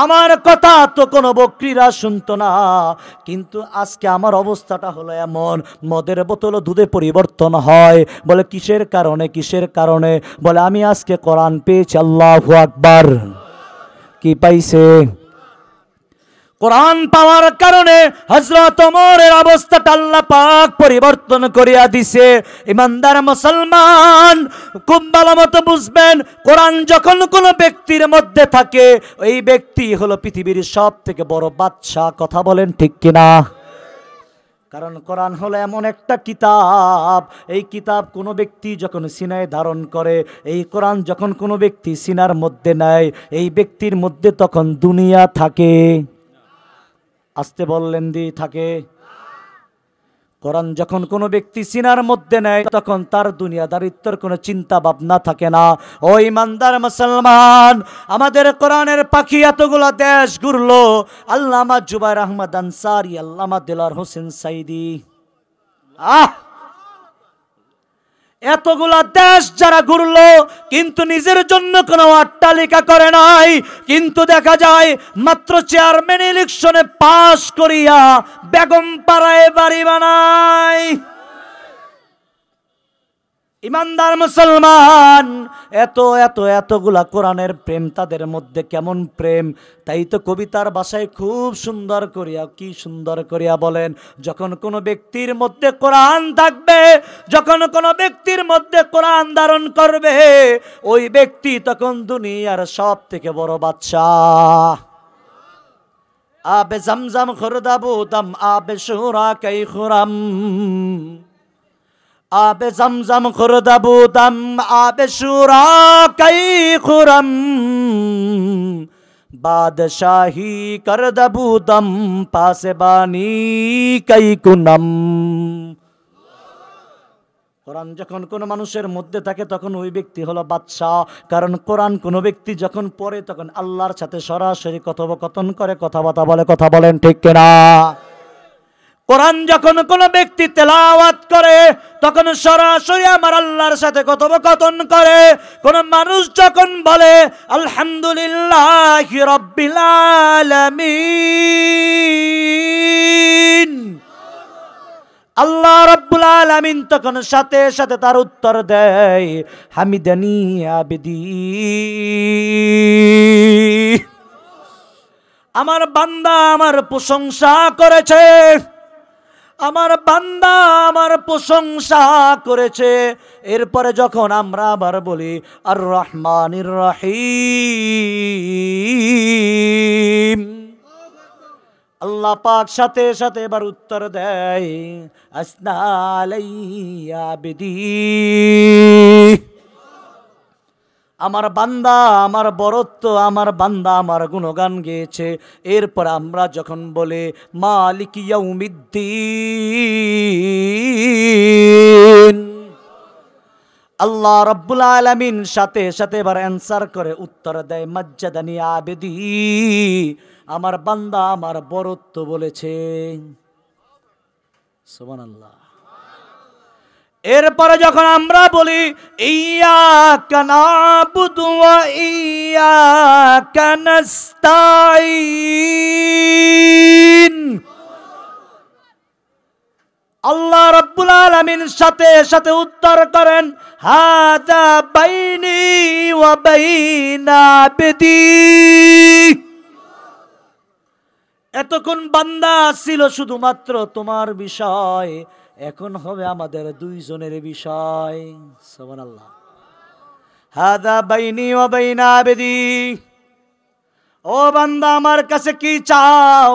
আমার কথা তো কোনো বকরিরা শুনতো না, কিন্তু আজকে আমার অবস্থাটা হলো এমন, মদের বোতল দুধে পরিবর্তন হয়। বলে কিসের কারণে? কিসের কারণে? বলে আমি আজকে কোরআন পেয়েছি। আল্লাহু আকবার। কি পাইছে? কোরআন পাওয়ার কারণে হযরত ওমরের অবস্থাটা আল্লাহ পাক পরিবর্তন করিয়া দিছে। ইমানদার মুসলমান খুব ভালো মতো বুঝবেন, কোরআন যখন কোনো ব্যক্তির মধ্যে থাকে, ওই ব্যক্তি হলো পৃথিবীর সব থেকে বড় বাদশা। কথা বলেন ঠিক কিনা? কারণ কোরআন হলো এমন একটা কিতাব, এই কিতাব কোনো ব্যক্তি যখন সিনায় ধারণ করে, এই কোরআন যখন কোনো ব্যক্তি সিনার মধ্যে নেয়, এই ব্যক্তির মধ্যে তখন দুনিয়া থাকে। আসতে বললেন দি থাকে। কোরআন যখন কোনো ব্যক্তি সিনার মধ্যে নেয়, তখন তার দুনিয়াদারিত্বের কোনো চিন্তা ভাবনা থাকে না। ও ইমানদার মুসলমান, আমাদের কোরআনের পাখি এতগুলো দেশ ঘুরলো। আল্লামা জুবায়ের আহমদ আনসারী, আল্লামা দেলাওয়ার হোসেন সাইদি, এতগুলা দেশ যারা ঘুরলো, কিন্তু নিজের জন্য কোনো অট্টালিকা করে নাই। কিন্তু দেখা যায় মাত্র চেয়ারম্যান ইলেকশনে পাশ করিয়া বেগম পাড়ায় বাড়ি বানায়। ইমানদার মুসলমান, এতগুলা কোরআনের প্রেম তাদের মধ্যে কেমন প্রেম! তাই তো কবিতার ভাষায় খুব সুন্দর করিয়া, কি সুন্দর করিয়া বলেন, যখন কোনো ব্যক্তির মধ্যে কোরআন থাকবে, যখন কোনো ব্যক্তির মধ্যে কোরআন ধারণ করবে, ওই ব্যক্তি তখন দুনিয়ার সব থেকে বড় বাদশাহ। আবে জমজম খুরদাবু দম আবে শুরা কাই খুরাম, আবে জমজম খুরদাবু দম আবে শুরা কাই খুরম, বাদশাহী করদাবু দম পাসবানি কাই কুনম। কোরআন যখন কোনো মানুষের মধ্যে থাকে, তখন ওই ব্যক্তি হলো বাদশাহ। কারণ কোরআন কোনো ব্যক্তি যখন পড়ে, তখন আল্লাহর সাথে সরাসরি কথোপকথন করে, কথাবার্তা বলে। কথা বলেন ঠিক কিনা? কোরআন যখন কোনো ব্যক্তি তেলাওয়াত করে, তখন সরাসরি আমার আল্লাহর সাথে কথোপকথন করে। কোন মানুষ যখন বলে আলহামদুলিল্লাহি রাব্বিল আলামিন, আল্লাহ রাব্বুল আলামিন তখন সাথে সাথে তার উত্তর দেয় হামিদানি আবেদি, আমার বান্দা আমার প্রশংসা করেছে, আমার বান্দা আমার প্রশংসা করেছে। এরপরে যখন আমরা আবার বলি আর রহমানির রহিম, আল্লাহ পাক সাথে সাথে এবার উত্তর দেয় আসনা আলাইয়া আবদি, আমার বান্দা আমার বরত্ব, আমার বান্দা আমার গুণগান গেয়েছে। এরপর আমরা যখন বলে মালিক ইয়াউমিদ্দিন, আল্লাহ রাব্বুল আলামিন সাথে সাথে এবার অ্যানসার করে, উত্তর দেয় মাজ্জাদানি আবেদি, আমার বান্দা আমার বরত্ব বলেছে। সুবহানাল্লাহ। এরপরে যখন আমরা বলি ইয়্যাকা না'বুদু ওয়া ইয়্যাকা নাস্তাঈন, আল্লাহ রাব্বুল আলামিন সাথে সাথে উত্তর করেন হাযা বাইনি ওয়া বাইনা আবদি। এতক্ষণ বান্দা ছিল শুধুমাত্র তোমার বিষয়, এখন হবে আমাদের দুইজনের বিষয়। সুবহানাল্লাহ। হাদা বাইনি ওয়া বাইনা আবদি, ও বান্দা আমার কাছে কি চাও?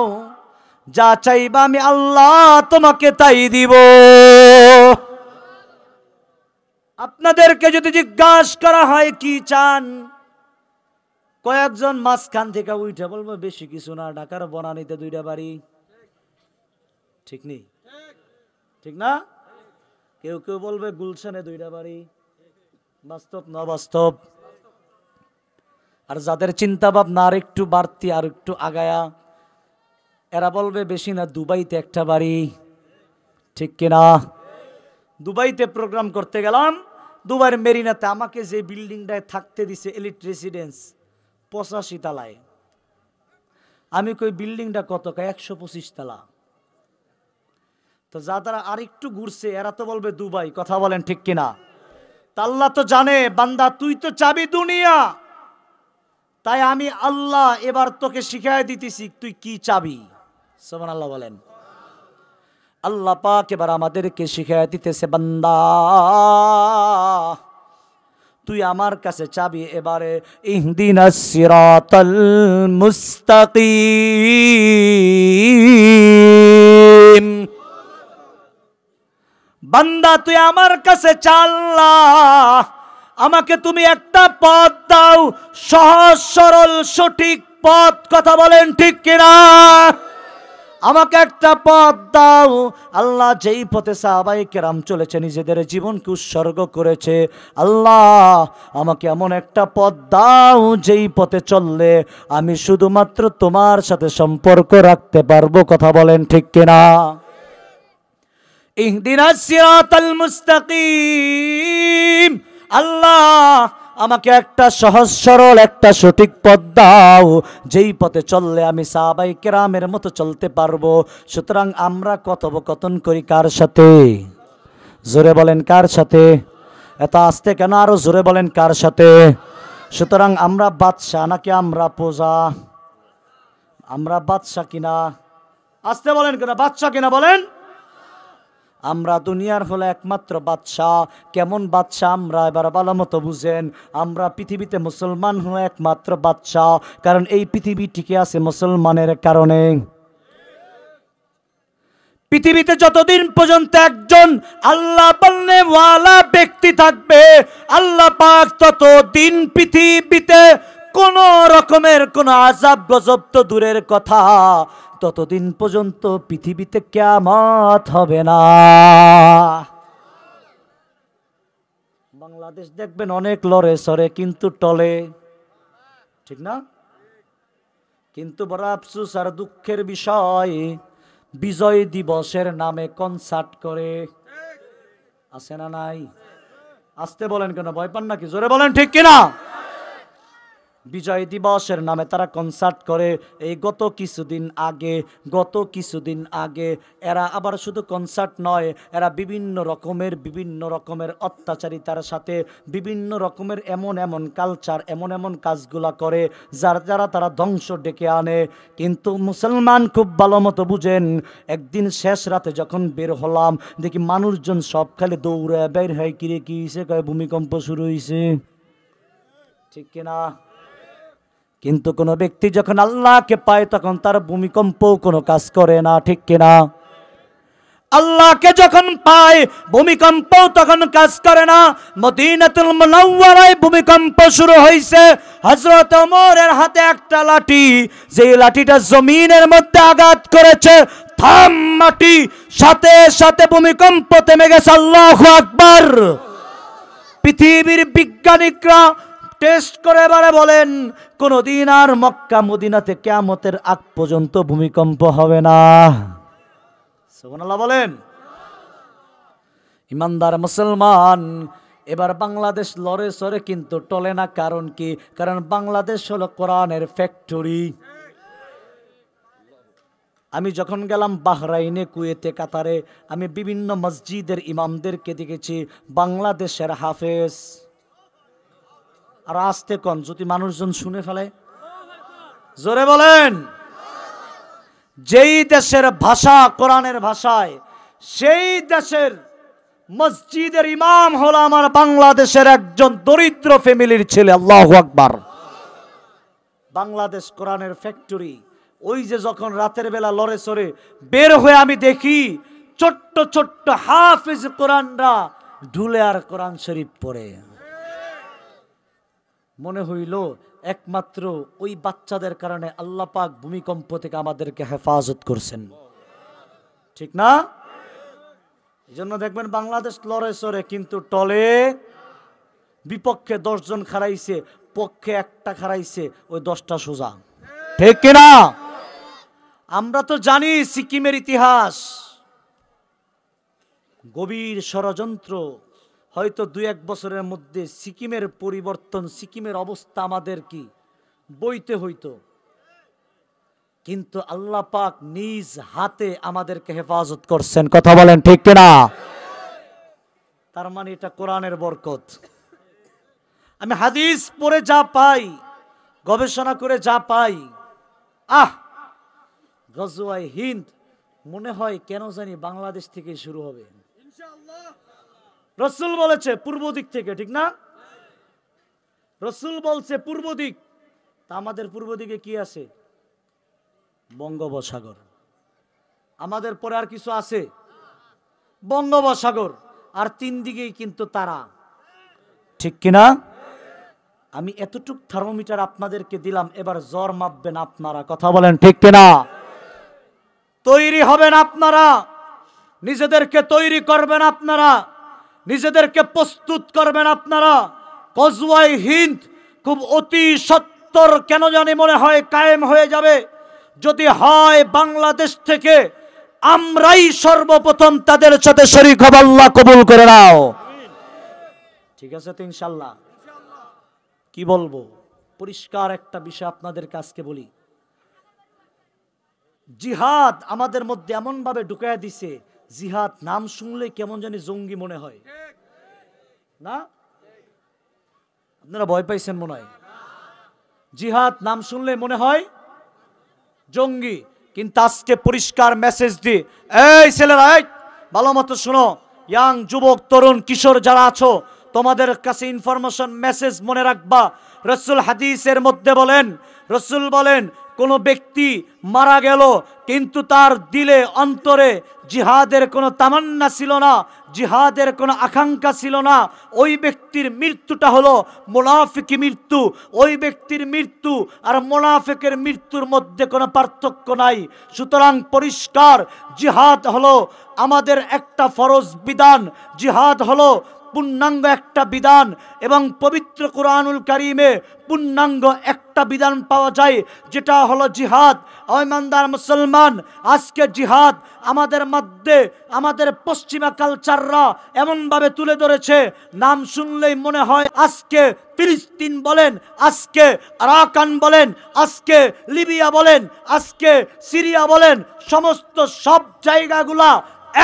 যা চাইবা আমি আল্লাহ তোমাকে তাই দিব। আপনাদেরকে যদি জিজ্ঞাসা করা হয় কি চান, কয়েকজন মাঝখান থেকে উঠে বলবো বেশি কিছু না, ঢাকার বনানীতে 2টা বাড়ি। ঠিক নেই? ঠিক না? কেউ কেউ বলবে গুলশানে 2টা বাড়ি। বাস্তব না বাস্তব? আর যাদের চিন্তা ভাবনা আর একটু বাড়তি, আর একটু আগায়া, এরা বলবে বেশি না, দুবাইতে 1টা বাড়ি। ঠিক কিনা? দুবাইতে প্রোগ্রাম করতে গেলাম, দুবাইয়ের মেরিনাতে আমাকে যে বিল্ডিংটায় থাকতে দিছে এলিট রেসিডেন্স 85 তলায়। আমি কই বিল্ডিংটা কত? 125 তলা। তো যারা আরেকটু ঘুরছে এরা তো বলবে দুবাই, কথা বলেন ঠিক কিনা? তা আল্লাহ তো জানে বান্দা তুই তো চাবি দুনিয়া, তাই আমি আল্লাহ এবার তোকে শিখাই দিতেছি তুই কি চাবি। সুবহানাল্লাহ বলেন। আল্লাহ পাক এবার আমাদেরকে শিখাই দিতেছে, বান্দা তুই আমার কাছে চাবি এবারে, ইহদিনাস সিরাতাল মুস্তাকিম। বান্দা তুই আমার কাছে চাল্লা, আমাকে তুমি একটা পথ দাও, সহজ সরল সঠিক পথ, কথা বলেন ঠিক কিনা? আমাকে একটা পথ দাও। আল্লাহ যেই পথে সাহাবায়ে কেরাম চলেছে, নিজেদের জীবনকে উৎসর্গ করেছে, আল্লাহ আমাকে এমন একটা পথ দাও যেই পথে চললে আমি শুধুমাত্র তোমার সাথে সম্পর্ক রাখতে পারবো, কথা বলেন ঠিক কিনা? ইহদিনাস সিরাতাল মুস্তাকিম। আল্লাহ আমাকে একটা সহজ সরল একটা সঠিক পথ দাও যেই পথে চললে আমি সাহাবায়ে কেরামের মতো চলতে পারবো। সুতরাং আমরা কথোপকথন করি কার সাথে? জোরে বলেন কার সাথে? এত আস্তে কেন? আরো জোরে বলেন কার সাথে? সুতরাং আমরা বাদশা নাকি আমরা প্রজা? আমরা বাদশা কিনা? আস্তে বলেন কিনা? বাদশা কিনা বলেন? আমরা দুনিয়ার হলো একমাত্র বাদশাহ। কেমন বাদশাহ আমরা এবার ভালো মতো বুঝেন। আমরা পৃথিবীতে মুসলমান হলো একমাত্র বাদশাহ, কারণ এই পৃথিবী টিকে আছে মুসলমানের কারণে। পৃথিবীতে যতদিন পর্যন্ত একজন আল্লাহ বলনে ওয়ালা ব্যক্তি থাকবে, আল্লাহ পাক ততদিন পৃথিবীতে কোন রকমের কোন আযাব গজব তো দূরের কথা, ততদিন পর্যন্ত পৃথিবীতে কিয়ামত হবে না। বাংলাদেশ দেখবেন অনেক লড়ে সরে কিন্তু টলে, ঠিক না? কিন্তু বড় আফসোস আর দুঃখের বিষয়, বিজয় দিবসের নামে কনসার্ট করে, আছে না নাই? আসতে বলেন কেন? ভয় পান নাকি? জোরে বলেন ঠিক কিনা? বিজয় দিবসের নামে তারা কনসার্ট করে। এই গত কিছুদিন আগে এরা আবার শুধু কনসার্ট নয়, এরা বিভিন্ন রকমের অত্যাচারিতার সাথে বিভিন্ন রকমের এমন কালচার এমন কাজগুলা করে যারা তারা ধ্বংস ডেকে আনে। কিন্তু মুসলমান খুব ভালো মতো বুঝেন, একদিন শেষ রাতে যখন বের হলাম দেখি মানুষজন সব খালি দৌড়ে বের হয়, কিরে কি হয়েছে? কয় ভূমিকম্প শুরু হয়েছে, ঠিক কিনা? কিন্তু কোন ব্যক্তি যখন আল্লাহকে পায় তখন তার ভূমিকম্পও কোনো কাজ করে না, ঠিক কিনা? আল্লাহকে যখন পায় ভূমিকম্পও তখন কাজ করে না। মদিনাতুল মুনাওয়ারায় ভূমিকম্প শুরু হয়েছে, হযরত ওমরের হাতে একটা লাঠি, যে লাঠিটা জমিনের মধ্যে আঘাত করেছে, থাম মাটি, সাথে সাথে ভূমিকম্প থেমে গেছে। আল্লাহু আকবার। পৃথিবীর বিজ্ঞানিকরা টেস্ট করে এবারে বলেন কোনদিন আর মক্কা মদিনাতে কিয়ামতের আগ পর্যন্ত ভূমিকম্প হবে না। সুবহানাল্লাহ বলেন। ইমানদার মুসলমান, এবার বাংলাদেশ লড়ে সরে কিন্তু টলে না। কারণ কি? কারণ বাংলাদেশ হলো কোরআনের ফ্যাক্টরি। আমি যখন গেলাম বাহরাইনে, কুয়েতে, কাতারে, আমি বিভিন্ন মসজিদের ইমামদেরকে দেখেছি বাংলাদেশের হাফেজ। আর আসতে কন যদি মানুষজন শুনে ফেলে, জোরে বলেন। যেই দেশের ভাষা কোরআনের ভাষায়, সেই দেশের মসজিদের ইমাম হলো আমার বাংলাদেশের একজন দরিদ্র ফ্যামিলির ছেলে। আল্লাহু আকবার। বাংলাদেশ কোরআনের ফ্যাক্টরি। ওই যে যখন রাতের বেলা লড়ে সরে বের হয়ে আমি দেখি ছোট্ট ছোট্ট হাফেজ কোরআনরা ঢুলে আর কোরআন শরীফ পড়ে, মনে হইল একমাত্র ওই বাচ্চাদের কারণে আল্লাহ পাক ভূমিকম্প থেকে আমাদেরকে হেফাজত করছেন, ঠিক না? এই জন্য দেখবেন বাংলাদেশ লড়ে সরে কিন্তু টলে। বিপক্ষে 10 জন খারাইছে, পক্ষে একটা খারাইছে, ওই 10টা সোজা, ঠিক কিনা? আমরা তো জানি সিকিমের ইতিহাস। গভীর ষড়যন্ত্র। হয়তো 2-1 বছরের মধ্যে সিকিমের পরিবর্তন, সিকিমের অবস্থা আমাদের কি বইতে হইতো, কিন্তু আল্লাহ পাক নিজ হাতে আমাদেরকে হেফাজত করছেন। কথা বলেন ঠিক কিনা? তার মানে এটা কোরআনের বরকত। আমি হাদিস পড়ে যা পাই, গবেষণা করে যা পাই, গজওয়ায়ে হিন্দ মনে হয় কেন জানি বাংলাদেশ থেকে শুরু হবে। রসুল বলেছে পূর্ব দিক থেকে, ঠিক না? রসুল বলছে পূর্ব দিক, তা আমাদের পূর্ব দিকে কি আছে? বঙ্গোপসাগর। আমাদের পরে আর কিছু আছে? বঙ্গোপসাগর, আর 3 দিকেই কিন্তু তারা, ঠিক কিনা? আমি এতটুক থার্মোমিটার আপনাদেরকে দিলাম, এবার জ্বর মাপবেন আপনারা। কথা বলেন ঠিক কিনা? তৈরি হবেন আপনারা, নিজেদেরকে তৈরি করবেন আপনারা, নিজেদেরকে প্রস্তুত করবেন আপনারা। গজওয়ায়ে হিন্দ খুব অতি সত্বর কেন জানি মনে হয় কায়েম হয়ে যাবে। যদি হয় বাংলাদেশ থেকে আমরাই সর্বপ্রথম তাদের সাথে শরীক হব। আল্লাহ কবুল করে নাও। ঠিক আছে তো ইনশাআল্লাহ? কি বলবো, পরিষ্কার একটা বিষয় আপনাদের কাছে বলি। জিহাদ আমাদের মধ্যে এমন ভাবে ঢুকাইয়া দিছে, জিহাদ নাম শুনলে কেমন জানি জঙ্গি মনে হয় না? আপনারা ভয় পাইছেন মনে হয়? জিহাদ নাম শুনলে মনে হয় জঙ্গি, কিন্তু আজকে পরিষ্কার মেসেজ দি, এই ছেলেরা, এই ভালো মতো শোনো, ইয়াং যুবক তরুণ কিশোর যারা আছো, তোমাদের কাছে ইনফরমেশন মেসেজ মনে রাখবা। রসুল হাদিসের মধ্যে বলেন, রসুল বলেন কোন ব্যক্তি মারা গেল কিন্তু তার দিলে অন্তরে জিহাদের কোনো তামান্না ছিল না, জিহাদের কোনো আকাঙ্ক্ষা ছিল না, ওই ব্যক্তির মৃত্যুটা হলো মুনাফিকি মৃত্যু। ওই ব্যক্তির মৃত্যু আর মুনাফিকের মৃত্যুর মধ্যে কোনো পার্থক্য নাই। সুতরাং পরিষ্কার, জিহাদ হলো আমাদের একটা ফরজ বিধান, জিহাদ হলো পূর্ণাঙ্গ একটা বিধান, এবং পবিত্র কুরআনুল কারীমে পূর্ণাঙ্গ একটা বিধান পাওয়া যায়, যেটা হলো জিহাদ। ইমানদার মুসলমান, আজকে জিহাদ আমাদের মধ্যে আমাদের পশ্চিমা কালচাররা এমনভাবে তুলে ধরেছে, নাম শুনলেই মনে হয় আজকে ফিলিস্তিন বলেন, আজকে আরাকান বলেন, আজকে লিবিয়া বলেন, আজকে সিরিয়া বলেন, সমস্ত সব জায়গাগুলা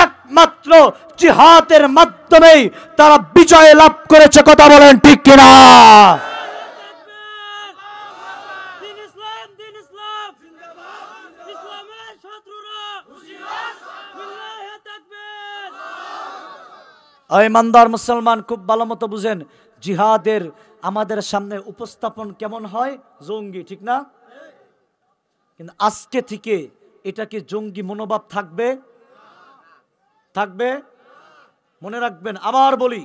একমাত্র জিহাদের মাধ্যমেই তারা বিজয় লাভ করেছে। কথা বলেন ঠিক কিনা? ইমানদার মুসলমান খুব ভালো মতো বুঝেন, জিহাদের আমাদের সামনে উপস্থাপন কেমন হয়? জঙ্গি, ঠিক না? কিন্তু আজকে থেকে এটা কি জঙ্গি মনোভাব থাকবে? থাকবে? মনে রাখবেন, আবার বলি,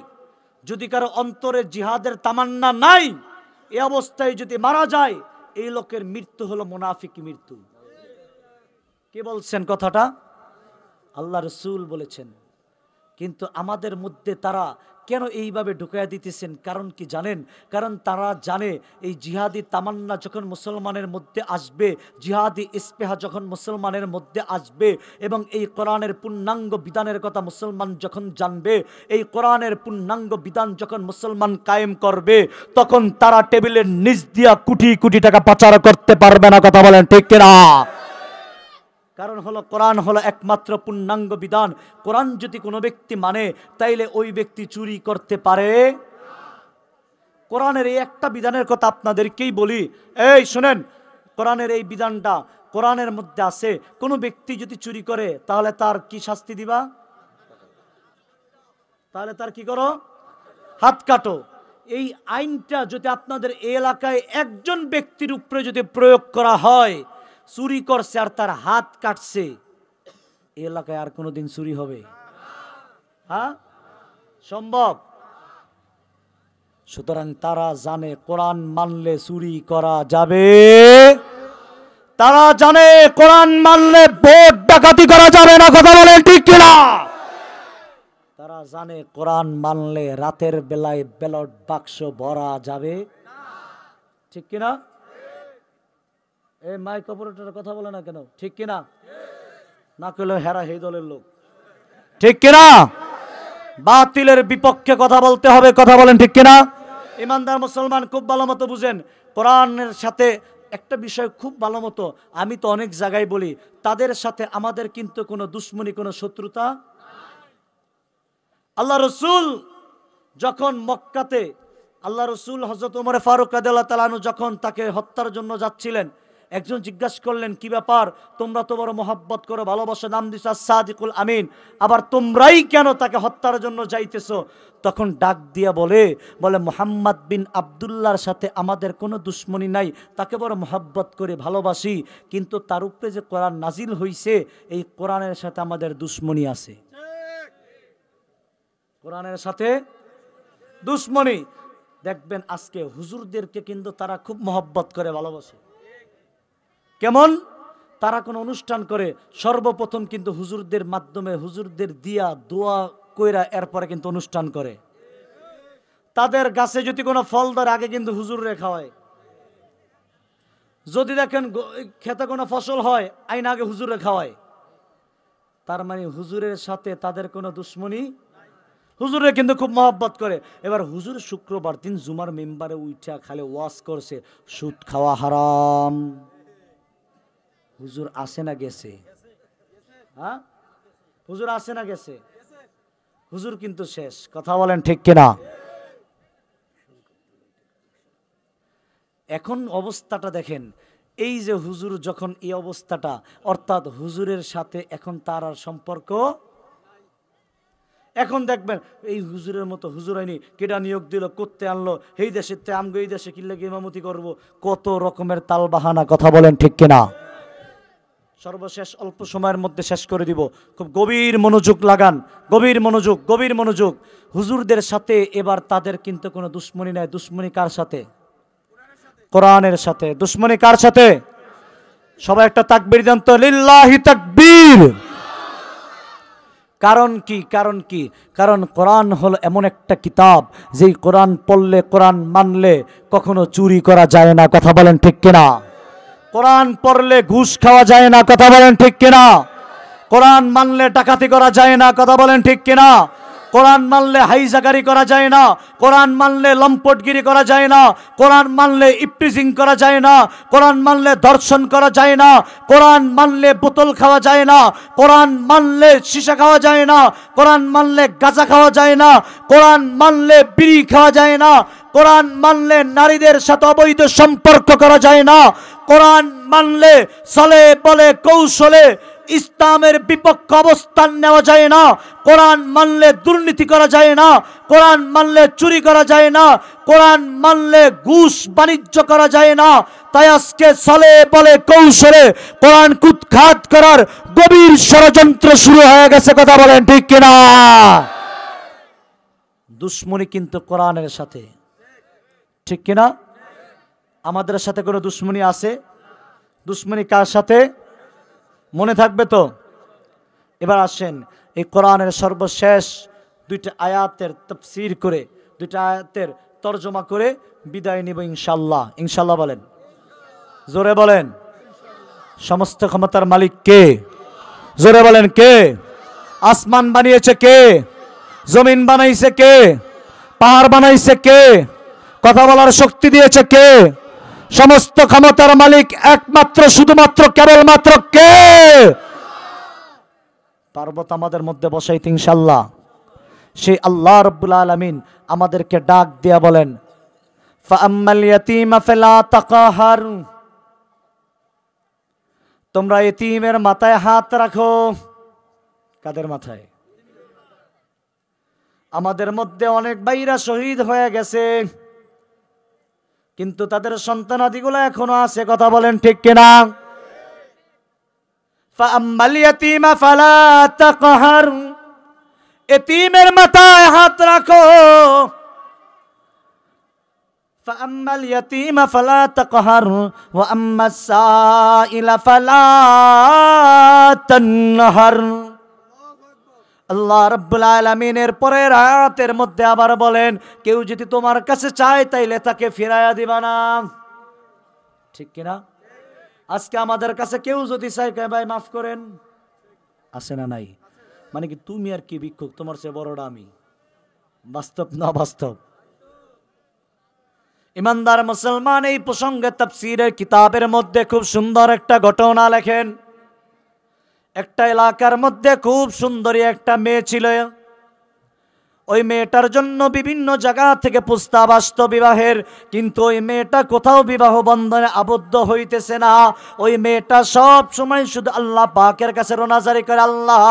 যদি কারো অন্তরে জিহাদের তামান্না নাই, এই অবস্থায় যদি মারা যায়, এই লোকের মৃত্যু হলো মুনাফিকি মৃত্যু। কে বলছেন কথাটা? আল্লাহ রাসূল বলেছেন। কিন্তু আমাদের মধ্যে তারা কেন এইভাবে ঢুকাইয়া দিতেছেন? কারণ কি জানেন? কারণ তারা জানে এই জিহাদি তামান্না যখন মুসলমানের মধ্যে আসবে, জিহাদি ইস্তেহা যখন মুসলমানের মধ্যে আসবে, এবং এই কোরআনের পূর্ণাঙ্গ বিধানের কথা মুসলমান যখন জানবে, এই কোরআনের পূর্ণাঙ্গ বিধান যখন মুসলমান কায়েম করবে, তখন তারা টেবিলের নিচ দিয়া কোটি কোটি টাকা পাচার করতে পারবে না। কথা বলেন ঠিক কিনা? কারণ হলো কোরআন হলো একমাত্র পূর্ণাঙ্গ বিধান। কোরআন যদি কোনো ব্যক্তি মানে, তাইলে ওই ব্যক্তি চুরি করতে পারে। কোরআনের এই একটা বিধানের কথা আপনাদেরকেই বলি, এই শুনেন, কোরআনের এই বিধানটা কোরআনের মধ্যে আছে, কোনো ব্যক্তি যদি চুরি করে তাহলে তার কি শাস্তি দিবা? তাহলে তার কি করো? হাত কাটো। এই আইনটা যদি আপনাদের এই এলাকায় একজন ব্যক্তির উপরে যদি প্রয়োগ করা হয়, চুরি করছে আর তার হাত কাটছে, এই এলাকায় আর কোনোদিন চুরি হবে? হ্যাঁ, সম্ভব? সুতরাং তারা জানে কোরআন মানলে চুরি করা যাবে, তারা জানে কোরআন মানলে ভোট ডাকাতি করা যাবে না। কথা বলেন ঠিক কিনা? তারা জানে কোরআন মানলে রাতের বেলায় ব্যালট বাক্স ভরা যাবে, ঠিক কিনা? এই মাইক অপারেটর কথা বলে না কেন? ঠিক কিনা? না কইলে হেরা এই দলের লোক, ঠিক কিনা? বাতিলের বিপক্ষে কথা বলতে হবে, কথা বলেন ঠিক কিনা? ইমানদার মুসলমান খুব ভালো মতো বুঝেন, কোরআনের সাথে একটা বিষয় খুব ভালো মতো, আমি তো অনেক জায়গায় বলি, তাদের সাথে আমাদের কিন্তু কোনো দুশ্মনী, কোনো শত্রুতা। আল্লাহ রসুল যখন মক্কাতে, আল্লাহ রসুল হযরত ওমর ফারুক রাদিয়াল্লাহু তাআলা আনহু যখন তাকে হত্যার জন্য যাচ্ছিলেন, একজন জিজ্ঞাসা করলেন, কি ব্যাপার, তোমরা তো বড় মহব্বত করো, ভালোবাসো, নাম দিছো সাদিকুল আমিন, আবার তোমরাই কেন তাকে হত্যার জন্য যাইতেছো? তখন ডাক দিয়া বলে মুহাম্মদ বিন আব্দুল্লাহর সাথে আমাদের কোনো দুশ্মনী নাই, তাকে বড় মহব্বত করে ভালোবাসি, কিন্তু তার উপরে যে কোরআন নাজিল হইছে, এই কোরআনের সাথে আমাদের দুশ্মনী আছে। কোরআনের সাথে দুশ্মনী। দেখবেন আজকে হুজুরদেরকে কিন্তু তারা খুব মহব্বত করে, ভালোবাসে। কেমন? তারা কোনো অনুষ্ঠান করে, সর্বপ্রথম কিন্তু হুজুরদের মাধ্যমে, হুজুরদের দিয়া দোয়া কইরা এরপরে কিন্তু অনুষ্ঠান করে। তাদের গাছে যদি কোনো ফল ধরে, আগে কিন্তু হুজুররে খাওয়ায়। যদি দেখেন খেতে কোনো ফসল হয়, আইন আগে হুজুরে খাওয়ায়। তার মানে হুজুরের সাথে তাদের কোনো দুশ্মনী, হুজুরে কিন্তু খুব মহব্বত করে। এবার হুজুর শুক্রবার দিন জুমার মেম্বারে উঠা খালি ওয়াজ করছে, সুদ খাওয়া হারাম। হুজুর আসে না গেছে? হ্যাঁ, হুজুর আসে না গেছে? হুজুর কিন্তু শেষ, কথা বলেন ঠিক কিনা? এখন অবস্থাটা দেখেন, এই যে হুজুর যখন এই অবস্থাটা, অর্থাৎ হুজুরের সাথে এখন তার আর সম্পর্ক। এখন দেখবেন এই হুজুরের মতো হুজুর হয়নি, কেডা নিয়োগ দিল, করতে আনলো, এই দেশে আমগো এই দেশে কিল্লে ইমামতি করব, কত রকমের তাল বাহানা, কথা বলেন ঠিক কিনা? সর্বশেষ অল্প সময়ের মধ্যে শেষ করে দিব, খুব গভীর মনোযোগ লাগান, গভীর মনোযোগ, গভীর মনোযোগ। হুজুরদের সাথে এবার তাদের কিন্তু কোনো দুশ্মনী নাই। দুশ্মনী কার সাথে? কোরআনের সাথে। দুশ্মনী কার সাথে? সবাই একটা তাকবীর দেন তো, লিল্লাহি তাকবীর। কারণ কি? কারণ কি? কারণ কোরআন হলো এমন একটা কিতাব, যেই কোরআন পড়লে, কোরআন মানলে কখনো চুরি করা যায় না, কথা বলেন ঠিক কিনা? কোরআন পড়লে ঘুষ খাওয়া যায় না, কথা বলেন ঠিক কিনা? কোরআন মানলে ডাকাতি করা যায় না, কথা বলেন ঠিক কিনা? কোরআন মানলে হাইজাগারি করা যায় না, কোরআন মানলে লম্পটগিরি করা যায় না, কোরআন মানলে ইপটিজিং করা যায় না, কোরআন মানলে ধর্ষণ করা যায় না, কোরআন মানলে বোতল খাওয়া যায় না, কোরআন মানলে সীসা খাওয়া যায় না, কোরআন মানলে গাঁজা খাওয়া যায় না, কোরআন মানলে বিড়ি খাওয়া যায় না, কোরআন মানলে নারীদের সাথে অবৈধ সম্পর্ক করা যায় না, কোরআন মানলে চলে বলে কৌশলে ইসলামের বিপক্ষে অবস্থান নেওয়া যায় না, কোরআন মানলে দুর্নীতি করা যায় না, কোরআন মানলে চুরি করা যায় না, কোরআন মানলে ঘুষ বাণিজ্য করা যায় না। তাই আজকে চলে বলে কৌশলে কোরআন কুৎখাত করার গভীর ষড়যন্ত্র শুরু হয়ে গেছে, কথা বলেন ঠিক কিনা? দুশ্মনী কিন্তু কোরআনের সাথে, ঠিক কিনা? আমাদের সাথে কোনো দুশ্মনী আছে? দুশ্মনী কার সাথে? মনে থাকবে তো? এবার আসেন এই কোরআনের সর্বশেষ দুইটা আয়াতের তাফসীর করে, দুইটা আয়াতের তরজমা করে বিদায় নিব ইনশাআল্লাহ। ইনশাআল্লাহ বলেন, জোরে বলেন। সমস্ত ক্ষমতার মালিক কে? জোরে বলেন কে? আসমান বানিয়েছে কে? জমিন বানাইছে কে? পাহাড় বানাইছে কে? কথা বলার শক্তি দিয়েছে কে? সমস্ত ক্ষমতার মালিক একমাত্র, শুধুমাত্র, কেবলমাত্র কে? পার্বত আমাদের মধ্যে বসাইতে ইনশাআল্লাহ। সেই আল্লাহ রাব্বুল আলামিন আমাদেরকে ডাক দিয়া বলেন, ফাআম্মাল ইয়াতীমা ফালা তাকাহার, তোমরা এতিমের মাথায় হাত রাখো। কাদের মাথায়? আমাদের মধ্যে অনেক ভাইরা শহীদ হয়ে গেছে, কিন্তু তাদের সন্তানাদিগুলো এখনো আছে, কথা বলেন ঠিক কিনা? ফাআম্মাল ইয়াতীমা ফালা তাকহার, এতিমের মাথায় হাত রাখো। ফাআম্মাল ইয়াতীমা ফালা তাকহার ওয়া আম্মাস সাইলা ফালা তানহার। আল্লাহ রাব্বুল আলামিনের পরের আয়াতের মধ্যে আবার বলেন, কেউ যদি তোমার কাছে চায় তাইলে তাকে ফিরাইয়া দিবা না, ঠিক কিনা? আজকে আমাদের কাছে কেউ যদি চায়, ভাই মাফ করেন, আছে না নাই? মানে কি তুমি আর কি ভিক্ষুক, তোমার চেয়ে বড়টা আমি, বাস্তব না বাস্তব? ইমানদার মুসলমান এই প্রসঙ্গে তাফসীরের কিতাবের মধ্যে খুব সুন্দর একটা ঘটনা লেখেন। একটা এলাকার মধ্যে খুব সুন্দরী একটা মেয়ে ছিল। ওই মেয়েটার জন্য বিভিন্ন জায়গা থেকে প্রস্তাব আসতো বিবাহের, কিন্তু ওই মেয়েটা কোথাও বিবাহ বন্ধনে আবদ্ধ হইতেছে না। ওই মেয়েটা সব সময় শুধু আল্লাহ পাকের কাছে রোনাজারি করে, আল্লাহ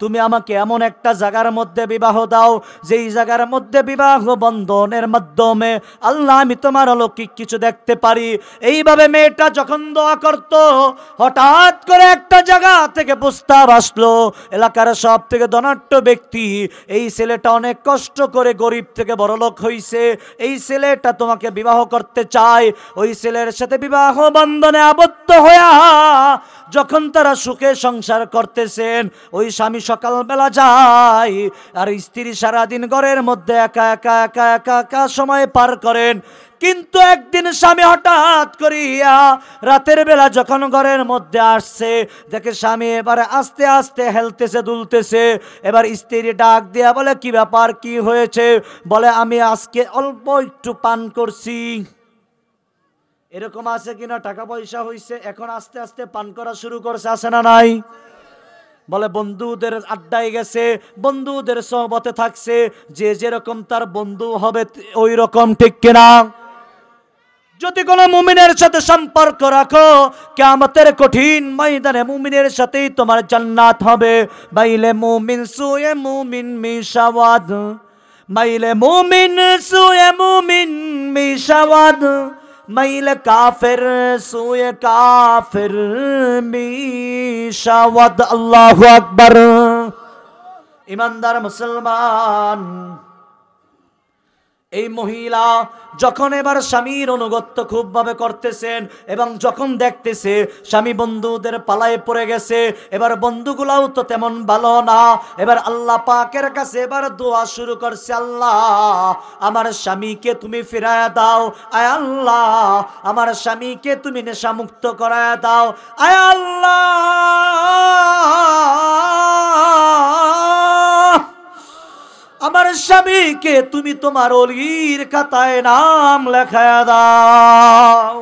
তুমি আমাকে এমন একটা জায়গার মধ্যে বিবাহ দাও, যেই জায়গার মধ্যে বিবাহ বন্ধনের মাধ্যমে আল্লাহ আমি তোমার অলৌকিক কিছু দেখতে পারি। এইভাবে মেয়েটা যখন দোয়া করত, হঠাৎ করে একটা জায়গা থেকে প্রস্তাব আসলো। এলাকার সব থেকে ধনাঢ্য ব্যক্তি, এই ছেলেটা অনেক কষ্ট করে গরিব থেকে বড়লোক হইছে, এই ছেলেটা তোমাকে বিবাহ করতে চায়। ওই ছেলের সাথে বিবাহ বন্ধনে আবদ্ধ হইয়া যখন তারা সুখে সংসার করতেছেন, ওই স্বামী সকালবেলা যায় আর স্ত্রী সারাদিন ঘরের মধ্যে একা একা একা একা একা সময় পার করেন। কিন্তু একদিন স্বামী হঠাৎ করিয়া রাতের বেলা যখন ঘরের মধ্যে আসছে, দেখে স্বামী এবারে আস্তে আস্তে হেলতেছে দুলতেছে। এবার স্ত্রী ডাক দিয়া বলে, কি ব্যাপার, কি হয়েছে? বলে, আমি আজকে অল্প একটু পান করছি। এরকম আছে কিনা, টাকা পয়সা হইছে, এখন আস্তে আস্তে পান করা শুরু করছে, আছে না নাই? বলে বন্ধুদের আড্ডায় গেছে, বন্ধুদের সহবতে থাকছে, যে যেরকম তার বন্ধু হবে ওই রকম, ঠিক কিনা? যদি কোন মুমিনের সাথে সম্পর্ক রাখো, কিয়ামতের কঠিন ময়দানে মুমিনের সাথেই তোমার জান্নাত হবে। বাইলে মুমিন সুয়ে মুমিন মিশাওয়াদ, মাইলে মুমিন সুয়ে মুমিন মিশাওয়াদ, মাইলে কাফের সুয়ে কাফের মিশাওয়াদ। আল্লাহু আকবার। ইমানদার মুসলমান, এই মহিলা যখন এবার স্বামীর অনুগত্য খুব ভাবে করতেছেন এবং যখন দেখতেছে স্বামী বন্ধুদের পালায় পড়ে গেছে, এবার বন্ধুগুলাও তো তেমন ভালো না, এবার আল্লাহ পাকের কাছে এবার দোয়া শুরু করছে, আল্লাহ আমার স্বামীকে তুমি ফিরায় দাও, আয় আল্লাহ আমার স্বামীকে তুমি নেশামুক্ত করায় দাও, আয় আল্লাহ আমার স্বামীকে তুমি তোমার ওলির খাতায় নাম লেখায়া দাও।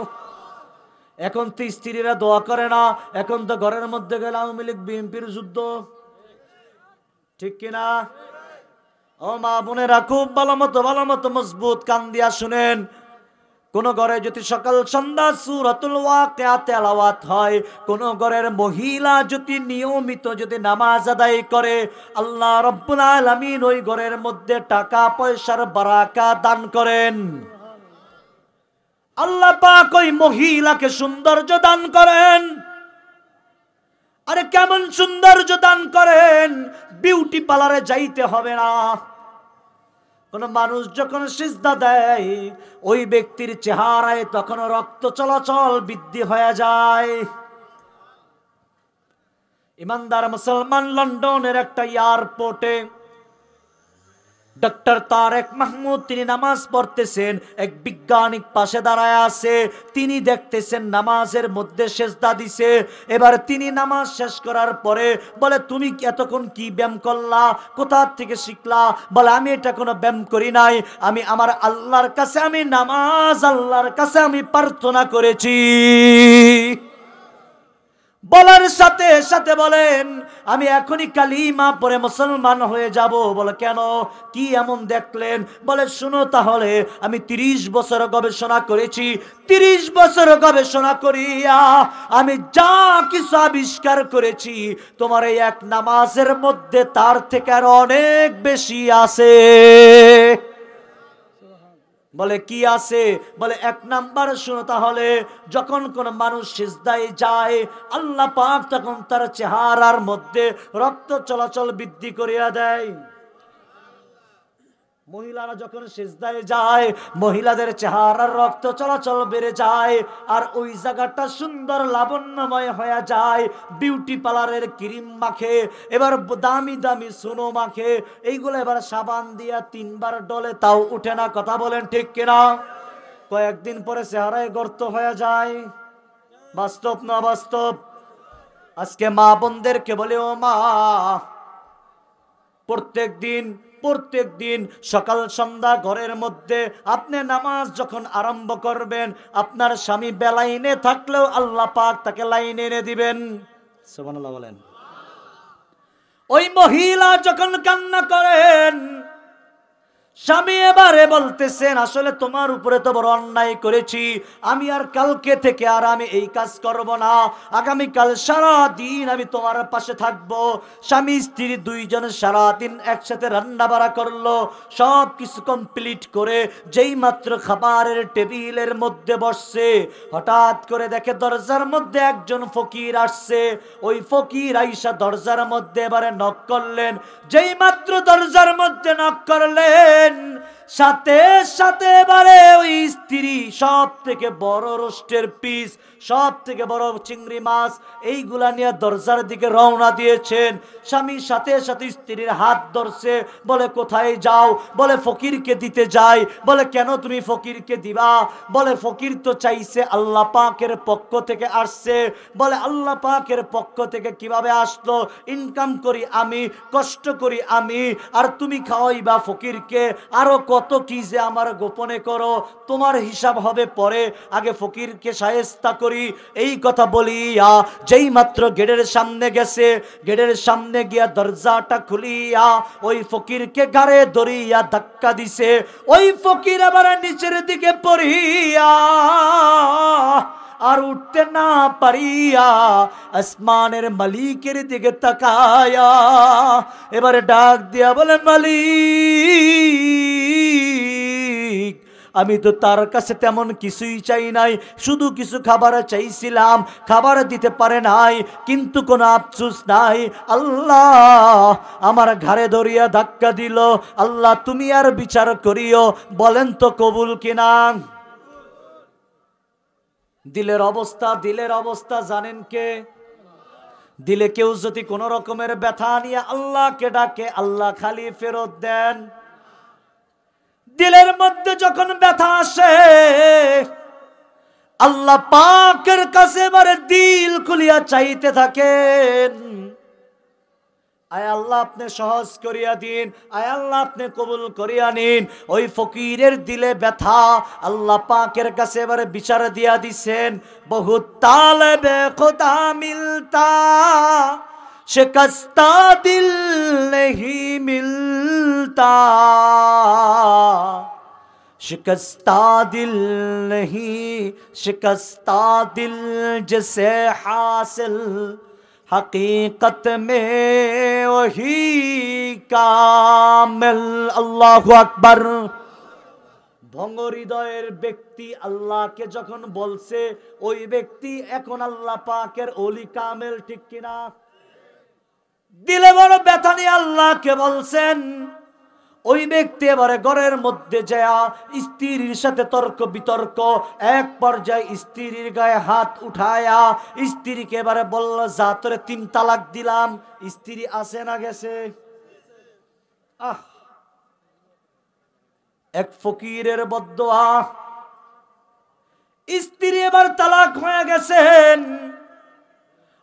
এখন তো স্ত্রীরা দোয়া করে না, এখন তো ঘরের মধ্যে গেলে আওয়ামী লীগ বিএনপির যুদ্ধ, ঠিক কিনা? ও মা বোনেরা, খুব ভালো মতো মজবুত কান দিয়া শুনেন। কোন ঘরে যদি সকাল সন্ধ্যা সূরাতুল ওয়াকিয়া তেলাওয়াত হয়, কোন ঘরের মহিলা যদি নিয়মিত যদি নামাজ আদায় করে, আল্লাহ রাব্বুল আলামিন ওই ঘরের মধ্যে টাকা পয়সার বারাকা দান করেন। আল্লাহ পাক ওই মহিলাকে সৌন্দর্য দান করেন। আরে কেমন সৌন্দর্য দান করেন? বিউটি পার্লারে যাইতে হবে না। কোন মানুষ যখন সিজদা দেয়, ওই ব্যক্তির চেহারায় তখন রক্ত চলাচল বৃদ্ধি হয়ে যায়। ইমানদার মুসলমান, লন্ডনের একটা এয়ারপোর্টে ডক্টর তারেক মাহমুদ তিনি নামাজ পড়তেছেন, এক বিজ্ঞানিক পাশে দাঁড়ায় আছে, তিনি দেখতেছেন নামাজের মধ্যে সেজদা দিছে। এবার তিনি নামাজ শেষ করার পরে বলে, তুমি এতক্ষণ কি ব্যায়াম করলা, কোথা থেকে শিখলা? বলে, আমি এটা কোনো ব্যায়াম করি নাই, আমি আমার আল্লাহর কাছে আমি নামাজ, আল্লাহর কাছে আমি প্রার্থনা করেছি। বলার সাথে সাথে বলেন, আমি এখনই কালিমা পড়ে মুসলমান হয়ে যাব। বলে, কেন, কি এমন দেখলেন? বলে, শুনো তাহলে, আমি 30 বছর গবেষণা করেছি, 30 বছর গবেষণা করিয়া আমি যা কিছু আবিষ্কার করেছি, তোমার এই এক নামাজের মধ্যে তার থেকে আর অনেক বেশি আছে। বলে, কি আছে? বলে, 1 নাম্বার শুনো তাহলে, যখন কোন মানুষ সিজদায় যায়, আল্লাহ পাক তখন তার চেহারার মধ্যে রক্ত চলাচল বৃদ্ধি করিয়া দেয়। মহিলারা যখন সিজদায় যায়, মহিলাদের চেহারার রক্ত চলাচল বেড়ে যায়, আর ওই জায়গাটা সুন্দর লাবণ্যময় হয়ে যায়। বিউটি পার্লারের ক্রিম মাখে, এবার দামি দামি সোনো মাখে, এইগুলো এবার সাবান দিয়া 3 বার ডলে, তাও উঠে না। কথা বলেন ঠিক কিনা? কয়েকদিন পরে চেহারায় গর্ত হয়ে যায়। বাস্তব না বাস্তব? আজকে মা বোনদেরকে বলে, ও মা, প্রত্যেক দিন প্রত্যেক দিন সকাল সন্ধ্যা ঘরের মধ্যে আপনি নামাজ যখন আরম্ভ করবেন, আপনার স্বামী বেলাইনে থাকলেও আল্লাহ পাক তাকে লাইনে এনে দিবেন। সুবহানাল্লাহ বলেন। ওই মহিলা যখন কান্না করেন, স্বামী এবারে বলতেছেন, আসলে তোমার উপরে তো বড় অন্যায় করেছি, আমি আর কালকে থেকে আর আমি এই কাজ করব না, আগামীকাল সারা দিন আমি তোমার পাশে থাকব। স্বামী স্ত্রী দুইজন সারা দিন একসাথে রান্না বাড়া করলো, সব কিছু কমপ্লিট করে যেই মাত্র খাবারের টেবিলের মধ্যে বসছে, হঠাৎ করে দেখে দরজার মধ্যে একজন ফকির আসছে। ওই ফকির আইসা দরজার মধ্যে এবারে নক করলেন। যেই মাত্র দরজার মধ্যে নক করলেন, সাথে সাথে এবারে ওই স্ত্রী সব থেকে বড় রোস্টের পিস, সব থেকে বড় চিংড়ি মাছ এইগুলা নিয়ে দরজার দিকে রওনা দিয়েছেন। স্বামী সাথে সাথে স্ত্রীর হাত ধরছে, বলে কোথায় যাও? বলে ফকিরকে দিতে যাই। বলে কেন তুমি ফকিরকে দিবা? বলে ফকির তো চাইছে আল্লাহ পাকের পক্ষ থেকে আসছে। বলে আল্লাহ পাকের পক্ষ থেকে কিভাবে আসলো? ইনকাম করি আমি, কষ্ট করি আমি, আর তুমি খাওয়াইবা ফকিরকে। আরো কত কি যে আমার গোপনে করো, তোমার হিসাব হবে পরে, আগে ফকিরকে শায়েস্তা করি। এই কথা বলিয়া যেই মাত্র গেটের সামনে গেছে, গেটের সামনে গিয়া দরজাটা খুলিয়া ওই ফকিরকে গাড়ে ধরিয়া ধাক্কা দিছে। ওই ফকির আবার নিচের দিকে পড়িয়া আর উঠতে না পারিয়া আসমানের মালিকের দিকে তাকায়া এবারে ডাক দিয়া বলে, মালিক, আমি তো তার কাছে তেমন কিছুই চাই নাই, শুধু কিছু খাবার চাইছিলাম, খাবার দিতে পারে নাই, কিন্তু কোনো আফসোস নাই। আল্লাহ আমার ঘাড়ে ধরিয়া ধাক্কা দিল। আল্লাহ তুমি আর বিচার করিও, বলেন তো কবুল কিনা? দিলের অবস্থা জানেন কে? দিলে কেউ যদি কোন রকমের ব্যথা নিয়ে আল্লাহকে ডাকে, আল্লাহ খালি ফেরত দেন। দিলের মধ্যে যখন ব্যথা আসে, আল্লাহ পাকের কাছে এবারে দিল খুলিয়া চাইতে থাকেন, আয় আল্লাহ আপনি সহজ করিয়া দিন, আয় আল্লাহ আপনি কবুল করিয়া নিন। ওই ফকিরের দিলে ব্যথা, আল্লাহ পাকের কাছে এবারে বিচার দিয়া দিছেন। বহুত তালেবে খোদা মিলতা, शिकस्ता दिल नहीं मिलता, शिकस्ता दिल नहीं, शिकस्ता दिल जिसे हासिल हकीकत में वही कामिल। अल्लाहु আকবার। ভঙ্গ হৃদয়ের ব্যক্তি আল্লাহকে যখন বলছে, ওই ব্যক্তি এখন আল্লাহ পাকের ওলি কামেল, ঠিক কিনা? দিলে বড় ব্যথা নিয়ে আল্লাহকে বলছেন, ওই ব্যক্তি এবারে ঘরের মধ্যে যায় স্ত্রীর সাথে তর্ক বিতর্ক, এক পর্যায়ে স্ত্রীর গায়ে হাত উঠায়া স্ত্রীকে এবারে বলল, যা তোরে 3 তালাক দিলাম। স্ত্রী আসে না গেছে? এক ফকিরের বদদোয়া, স্ত্রী এবার তালাক হয়ে গেছেন।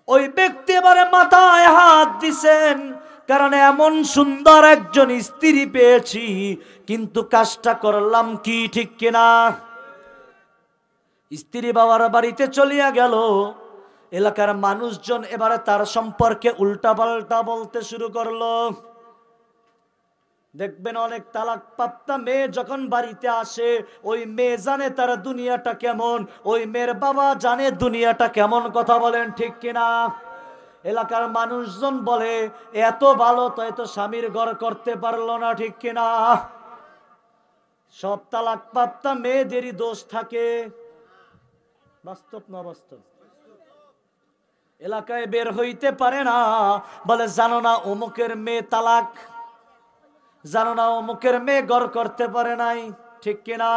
ওই ব্যক্তি এবারে মাথায় হাত দিছেন, কারণ এমন সুন্দর একজন স্ত্রী পেয়েছি, কিন্তু কাজটা করলাম কি, ঠিক কিনা? স্ত্রী বাবার বাড়িতে চলিয়া গেল। এলাকার মানুষজন এবারে তার সম্পর্কে উল্টা পাল্টা বলতে শুরু করলো। দেখবেন অনেক তালাক প্রাপ্তা মেয়ে যখন বাড়িতে আসে, ওই মেয়ে জানে তার দুনিয়াটা কেমন, ওই মেয়ের বাবা জানে দুনিয়াটা কেমন। কথা বলেন ঠিক কিনা? এলাকার মানুষজন বলে, এত ভালো তো এত স্বামীর ঘর করতে পারলো না, ঠিক কিনা? সব তালাক প্রাপ্তা মেয়েদেরই দোষ থাকে। বাস্তব না বাস্তব? এলাকায় বের হইতে পারে না, বলে জানো না অমুকের মেয়ে তালাক, জানো না অমুকের মেয়ে ঘর করতে পারে নাই, ঠিক কিনা?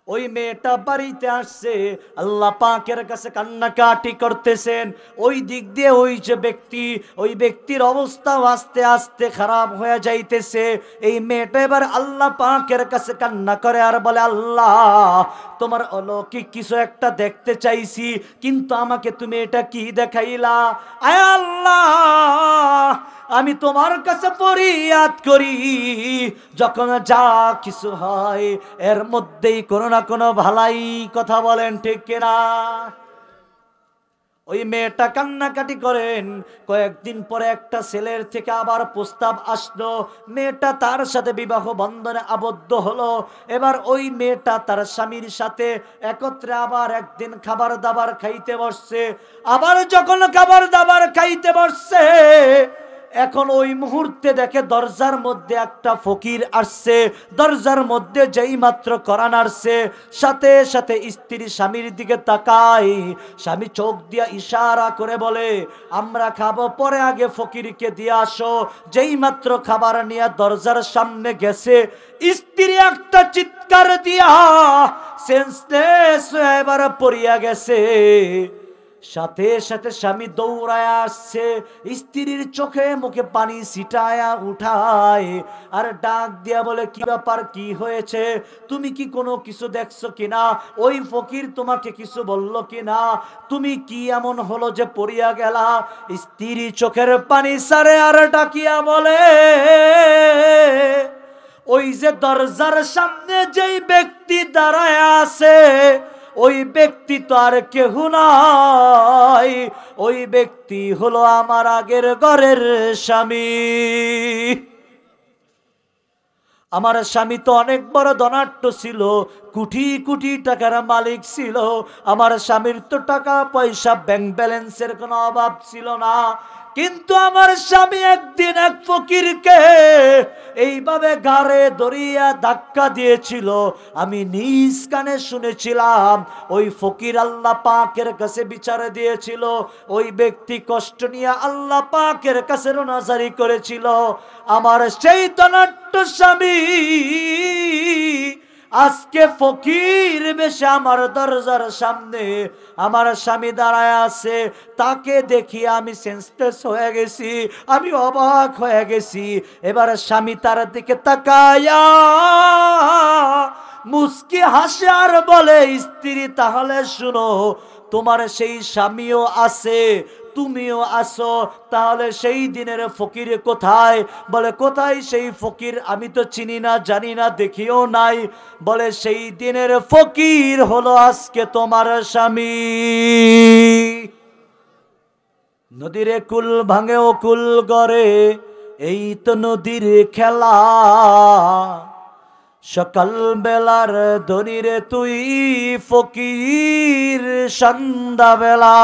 ওই মেয়েটা বাড়িতে আসছে, আল্লাহ পাকের কাছে কান্নাকাটি করতেছেন। ওই দিক দিয়ে ওই যে ব্যক্তি, ওই ব্যক্তির অবস্থা আস্তে আস্তে খারাপ হয়ে যাইতেছে। এই মেয়েটা এবার আল্লাহ পাকের কাছে কান্না করে আর বলে, আল্লাহ তোমার অলৌকিক কিছু একটা দেখতে চাইছি, কিন্তু আমাকে তুমি এটা কি দেখাইলা? আয় আল্লাহ, আমি তোমার কাছে ফরিয়াদ করি, যখন যা কিছু হয় এর মধ্যেই কোনো না কোনো ভালাই। কথা বলেন ঠিক কিনা? ওই মেয়েটা কান্নাকাটি করেন। কয়েকদিন পরে একটা ছেলের থেকে আবার প্রস্তাব আসলো, মেয়েটা তার সাথে বিবাহ বন্ধনে আবদ্ধ হলো। এবার ওই মেয়েটা তার স্বামীর সাথে একত্রে আবার একদিন খাবার দাবার খাইতে বসছে। আবার যখন খাবার দাবার খাইতে বসছে, এখন ওই মুহূর্তে দেখে দরজার মধ্যে একটা ফকির আসছে। দরজার মধ্যে যেই মাত্র কোরআন আসছে, সাথে সাথে স্ত্রী স্বামীর দিকে তাকায়। স্বামী চোখ দিয়া ইশারা করে বলে, আমরা খাবো, পরে আগে ফকিরকে দিয়ে আসো। যেই মাত্র খাবার নিয়ে দরজার সামনে গেছে, স্ত্রী একটা চিৎকার দিয়া সেন্সলেস হয়ে এবার পড়িয়া গেছে। সাথে সাথে স্বামী দৌড়ায় আসছে, স্ত্রীর চোখে মুখে পানি ছিটায়া উঠায় আর ডাক দিয়া বলে, কি ব্যাপার, কি হয়েছে, তুমি কি কোনো কিছু দেখছো কিনা, ওই ফকির তোমাকে কিছু বললো কিনা, তুমি কি এমন হলো যে পড়িয়া গেলা? স্ত্রী চোখের পানি সারে আর ডাকিয়া বলে, ওই যে দরজার সামনে যেই ব্যক্তি দাঁড়ায় আছে, ওই ব্যক্তি তো আর কেহ নাই, ওই ব্যক্তি হলো আমার আগের ঘরের স্বামী। আমার স্বামী তো অনেক বড় ধনাঢ্য ছিল, কোটি কোটি টাকার মালিক ছিল। আমার স্বামীর তো টাকা পয়সা ব্যাংক ব্যালেন্সের কোনো অভাব ছিল না। কিন্তু আমার স্বামী একদিন এক ফকিরকে এইভাবে গাড়ে ধরিয়া ধাক্কা দিয়েছিল। আমি নিজ কানে শুনেছিলাম। ওই ফকির আল্লাহ পাকের কাছে বিচার দিয়েছিল, ওই ব্যক্তি কষ্ট নিয়ে আল্লাহ পাকের কাছে রোনাজারি করেছিল। আমার সেই ধনাঢ্য স্বামী আজকে ফকির বেশে আমার দরজার সামনে আমার স্বামী দাঁড়ায় আছে। তাকে দেখি আমি সেন্সলেস হয়ে গেছি, আমি অবাক হয়ে গেছি। এবার স্বামী তার দিকে তাকায়া মুস্কি হাসে আর বলে, স্ত্রী তাহলে শুনো, তোমার সেই স্বামীও আছে, তুমিও আসো, তাহলে সেই দিনের ফকির কোথায়? বলে, কোথায় সেই ফকির? আমি তো চিনি না, জানি না, দেখিও নাই। বলে, সেই দিনের ফকির হলো আজকে তোমার স্বামী। নদীরে কুল ভাঙে ও কুল গড়ে, এই তো নদীর খেলা। সকাল বেলার ধনীরে তুই ফকির সন্ধ্যা বেলা।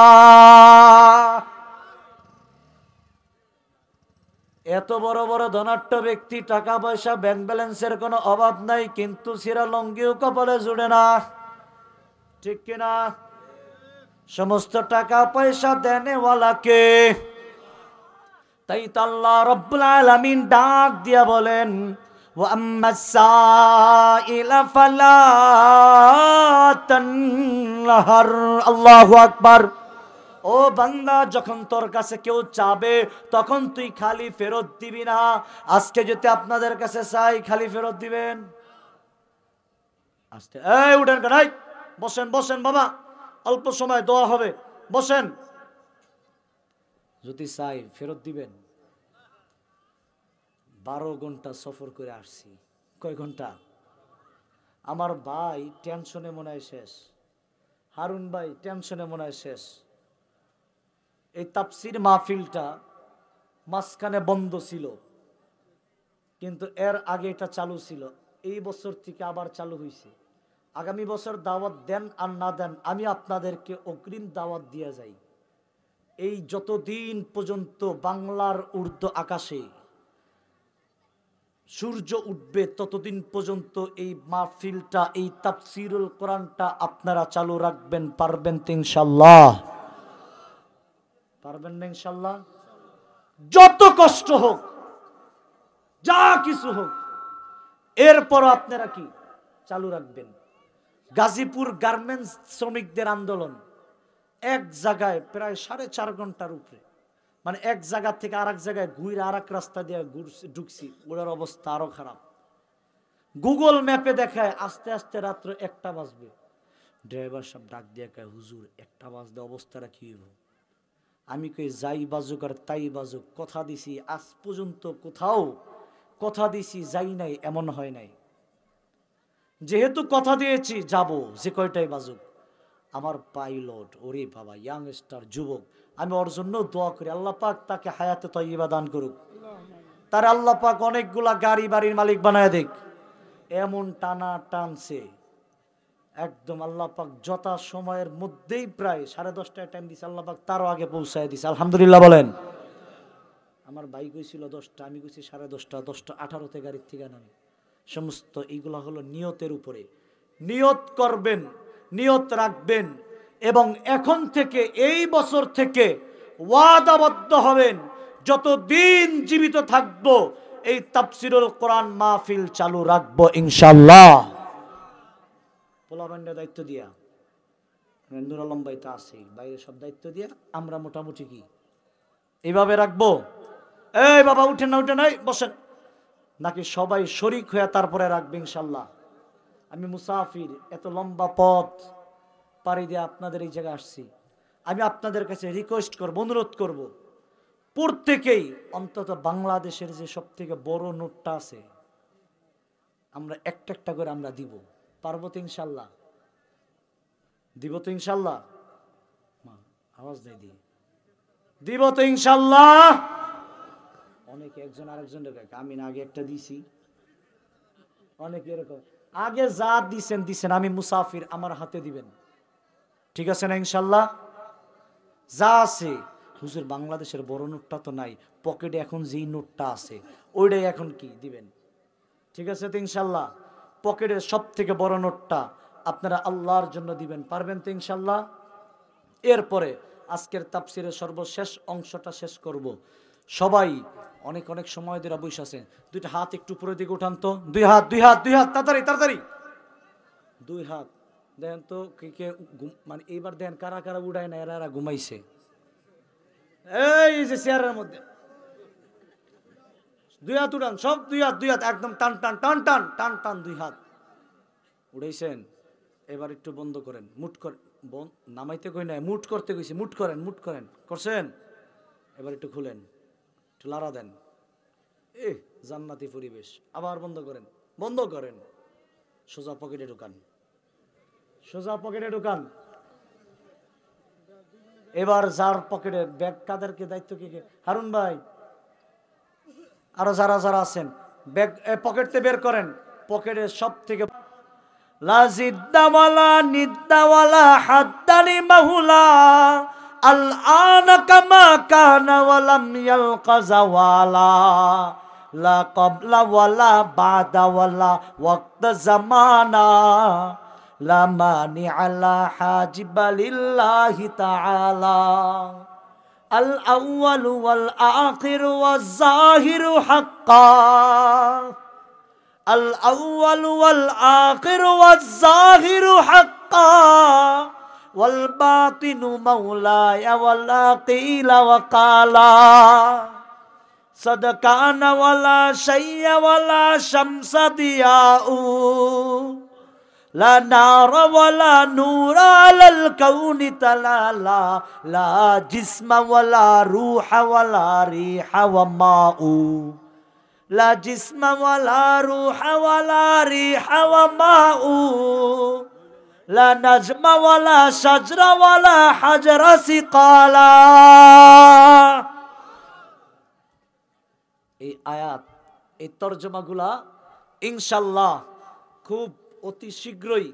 এত বড় বড় ধনাঢ্য ব্যক্তি, টাকা পয়সা ব্যাংক ব্যালেন্সের কোনো অভাব নাই, কিন্তু সিরা লঙ্গিও কপালে জুড়ে না। ঠিক কিনা? সমস্ত টাকা পয়সা দেনেওয়ালাকে। তাই তো আল্লাহ রাব্বুল আলামিন ডাক দিয়া বলেন, ওয়া আম্মাস সাইলা ফালা তানহার। আল্লাহু আকবার। ও বান্দা, যখন তোর কাছে কেউ চাবে তখন তুই খালি ফেরত দিবি না। আজকে যদি আপনাদের কাছে চাই, খালি ফেরত দিবেন? আস্তে, এই উঠেন কেন, বসেন বসেন বাবা, অল্প সময় দোয়া হবে, বসেন। যদি চাই ফেরত দিবেন? 12 ঘন্টা সফর করে আসছি। কয় ঘন্টা? আমার ভাই টেনশনে মনে হয় শেষ, হারুন ভাই টেনশনে মনে হয় শেষ। এই তাফসির মাহফিলটা মাঝখানে বন্ধ ছিল, কিন্তু এর আগে এটা চালু ছিল। এই বছর থেকে আবার চালু হয়েছে। আগামী বছর দাওয়াত দেন আর না দেন, আমি আপনাদেরকে অগ্রিম দাওয়াত দিয়ে যাই। এই যতদিন পর্যন্ত বাংলার ঊর্ধ্ব আকাশে সূর্য উঠবে, ততদিন পর্যন্ত এই মাহফিলটা, এই তাফসিরুল কোরআনটা আপনারা চালু রাখবেন। পারবেন তো ইনশাল্লাহ? পারবেন না ইনশাল্লাহ? যত কষ্ট হোক, যা কিছু হোক, এরপর আপনারা কি চালু রাখবেন? গাজীপুর গার্মেন্টস শ্রমিকদের আন্দোলন এক জায়গায় প্রায় 4.5 ঘন্টার উপরে, মানে এক জায়গা থেকে আরেক জায়গায় ঘুরে আরেক রাস্তা দিয়ে ঢুকছি, ওদের অবস্থা আরো খারাপ। গুগল ম্যাপে দেখায় আস্তে আস্তে রাত্র 1টা বাজবে। ড্রাইভার সব ডাক দিয়ে কয়, হুজুর 1টা বাজলে অবস্থাটা কি হইব? আমি কই যাই বাজুক আর তাই বাজুক, কথা দিছি, আজ পর্যন্ত কোথাও কথা দিছি যাই নাই এমন হয় নাই। যেহেতু কথা দিয়েছি যাব, যে কয়টাই বাজুক। আমার পাইলট, ওরে বাবা, ইয়াংস্টার, যুবক, আমি ওর জন্য দোয়া করি আল্লাহ পাক তাকে হায়াতে তয়্যিবা দান করুক, তার আল্লাহ পাক অনেকগুলা গাড়ি বাড়ির মালিক বানায় দেখ। এমন টানা টানছে একদম আল্লাহ পাক যথা সময়ের মধ্যেই, প্রায় 10:30টায় টাইম দিছে, আল্লাহ পাক তারও আগে পৌঁছায় দিছে, আলহামদুলিল্লাহ বলেন। আমার ভাই কইছিল 10টা, আমি কইছি 10:30, 10:18তে গাড়ির থেকে নামি। সমস্ত এইগুলা হলো নিয়তের উপরে। নিয়ত করবেন, নিয়ত রাখবেন, এবং এখন থেকে, এই বছর থেকে ওয়াদাবদ্ধ হবেন, যতদিন জীবিত থাকবো এই তাফসীরুল কোরআন মাহফিল চালু রাখবো ইনশাআল্লাহ। পোলাপান্ডা দায়িত্ব দিয়া, নূর আলম ভাই তো আছে, বাইরে সব দায়িত্ব দিয়া আমরা মোটামুটি কি এইভাবে রাখবো। এই বাবা উঠেন না, উঠেন, এই বসেন, নাকি সবাই শরিক হয়ে তারপরে রাখবে ইনশাল্লাহ। আমি মুসাফির, এত লম্বা পথ পাড়ি দিয়ে আপনাদের এই জায়গায় আসছি। আমি আপনাদের কাছে রিকোয়েস্ট করব, অনুরোধ করব, প্রত্যেকেই অন্তত বাংলাদেশের যে সব থেকে বড় নোটটা আছে, আমরা একটা একটা করে আমরা দিব। পারবো তো ইনশাল্লাহ? দিব তো ইনশাল্লাহ? আওয়াজ দেয় দিয়ে দিব তো ইনশাল্লাহ? অনেকে একজন আরেকজন আমি আগে একটা দিছি, অনেকে এরকম আগে যা দিছেন দিছেন, আমি মুসাফির, আমার হাতে দিবেন, ঠিক আছে না ইনশাল্লাহ? যা আছে, হুজুর বাংলাদেশের বড় নোটটা তো নাই, পকেটে এখন যেই নোটটা আছে ওইটাই এখন কি দিবেন, ঠিক আছে তো ইনশাল্লাহ? পকেটের সব থেকে বড় নোটটা আপনারা আল্লাহর জন্য দিবেন, পারবেন তো ইনশাল্লাহ? এরপরে আজকের তাফসিরের সর্বশেষ অংশটা শেষ করব। সবাই অনেক অনেক সময় ধরে বসে আছেন, দুইটা হাত একটু উপরের দিকে উঠান তো, দুই হাত, দুই হাত, দুই হাত, তাড়াতাড়ি তাড়াতাড়ি, দুই হাত দেখেন তো কে কে মানে এইবার দেখেন কারা কারা উড়ায় না, এরা ঘুমাইছে। এই যে চেয়ারের মধ্যে দুই হাত উড়ান, সব দুই হাত, দুই হাত, একদম টান টান টান টান টান টান, দুই হাত উড়াইছেন। এবার একটু বন্ধ করেন, মুট করেন, নামাইতে কই নাই, মুট করতে কইছি, মুট করেন, মুট করেন, করছেন? এবার একটু খুলেন, একটু লাড়া দেন, জান্নাতি পরিবেশ। আবার বন্ধ করেন, বন্ধ করেন, সোজা পকেটে ঢুকান, সোজা পকেটে ঢুকান। এবার যার পকেটে ব্যাগ, কাদেরকে দায়িত্ব কি? হারুন ভাই, আরো যারা যারা আছেন, ব্যাগ পকেটতে বের করেন, পকেটের সব থেকে লাজিদ্দাওয়ালা নিদ্দাওয়ালা হাদ্দানি মাহুলা আল আনা কামা কানা ওয়ালাম ইয়ালকা জাওয়ালা লা ক্বাবলা ওয়ালা বাদা ওয়ালা ওয়াক্ত জামানা লা মানি আলা হাজিবা লিল্লাহি তাআলা আল আউয়ালু ওয়াল আখিরু ওয়াজ জাহিরু হাক্কা আল আউয়ালু ওয়াল আখিরু ওয়াজ জাহিরু হাক্কা ওয়াল বাতিনু মাওলায়া ওয়ালা কিলা ওয়া কালা সাদাকানা ওয়ালা শাইয়া ওয়ালা শামসা দিয়াউ লা নারা ওয়ালা নূরা আলাল কাউনি তালালা লা জিসমা ওয়ালা রূহা ওয়ালা রিহা ওয়া মাউ লা জিসমা ওয়ালা রূহা ওয়ালা রিহা ওয়া মাউ লা নাজমা ওয়ালা শাজরা ওয়ালা হাজরা সিকালা। এই আয়াত, এই তরজমাগুলা ইনশাআল্লাহ খুব অতি শীঘ্রই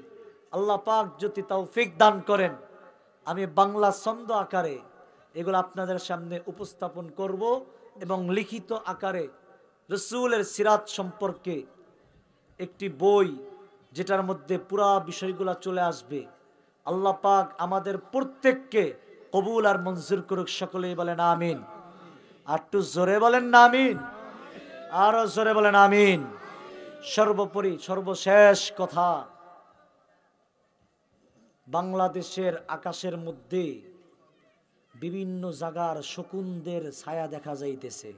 আল্লাহ পাক যদি তৌফিক দান করেন, আমি বাংলা ছন্দ আকারে এগুলো আপনাদের সামনে উপস্থাপন করব, এবং লিখিত আকারে রাসূলের সিরাত সম্পর্কে একটি বই, যেটার মধ্যে পুরা বিষয়গুলো চলে আসবে। আল্লাহ পাক আমাদের প্রত্যেককে কবুল আর মঞ্জুর করুক, সকলেই বলেন আমিন। আর একটু জোরে বলেন না আমিন, আরো জোরে বলেন আমিন। সর্বোপরি সর্বশেষ কথা, বাংলাদেশের আকাশের মধ্যে বিভিন্ন জায়গার শকুনদের ছায়া দেখা যাইতেছে।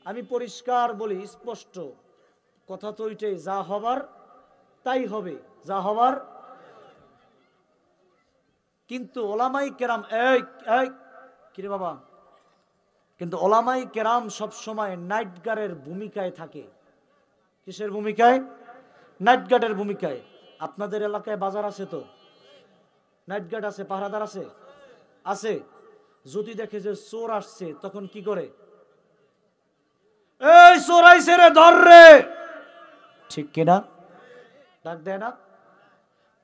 আমি পরিষ্কার বলি, স্পষ্ট কথা তো ওইটাই, যা হবার তাই হবে, যা হবার। কিন্তু ওলামাই কেরাম এই এই কিরে বাবা, কিন্তু ওলামাই কেরাম সব সময় নাইট গার্ডের ভূমিকায় থাকে। কিসের ভূমিকায়? নাইট গার্ডের ভূমিকায়। আপনাদের এলাকায় বাজার আছে তো, নাইট গার্ড আছে, পাহারাদার আছে, আছে। যদি দেখে যে চোর আসছে তখন কি করে? এই চোর আইছে রে, ধর রে, ঠিক কিনা? ডাক দেয় না?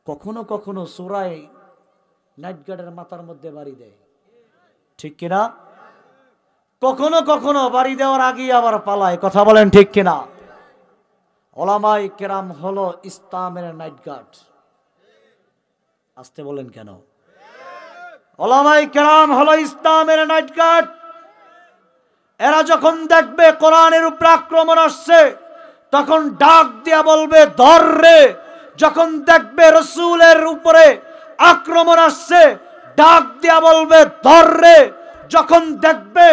কখনো কখনো চোরাই নাইট গার্ডের মাথার মধ্যে বাড়ি দেয়, ঠিক কিনা? কখনো কখনো বাড়ি দেওয়ার আগে আবার পালায়, কথা বলেন ঠিক কিনা? ওলামাই কেরাম হলো ইসলামের নাইট গার্ড। আসতে বলেন কেন? ওলামাই কেরাম হলো ইসলামের নাইট গার্ড। এরা যখন দেখবে কোরআনের উপর আক্রমণ আসছে তখন ডাক দিয়া বলবে ধর রে। যখন দেখবে রাসূলের উপরে আক্রমণ আসছে ডাক দিয়া বলবে ধর রে। যখন দেখবে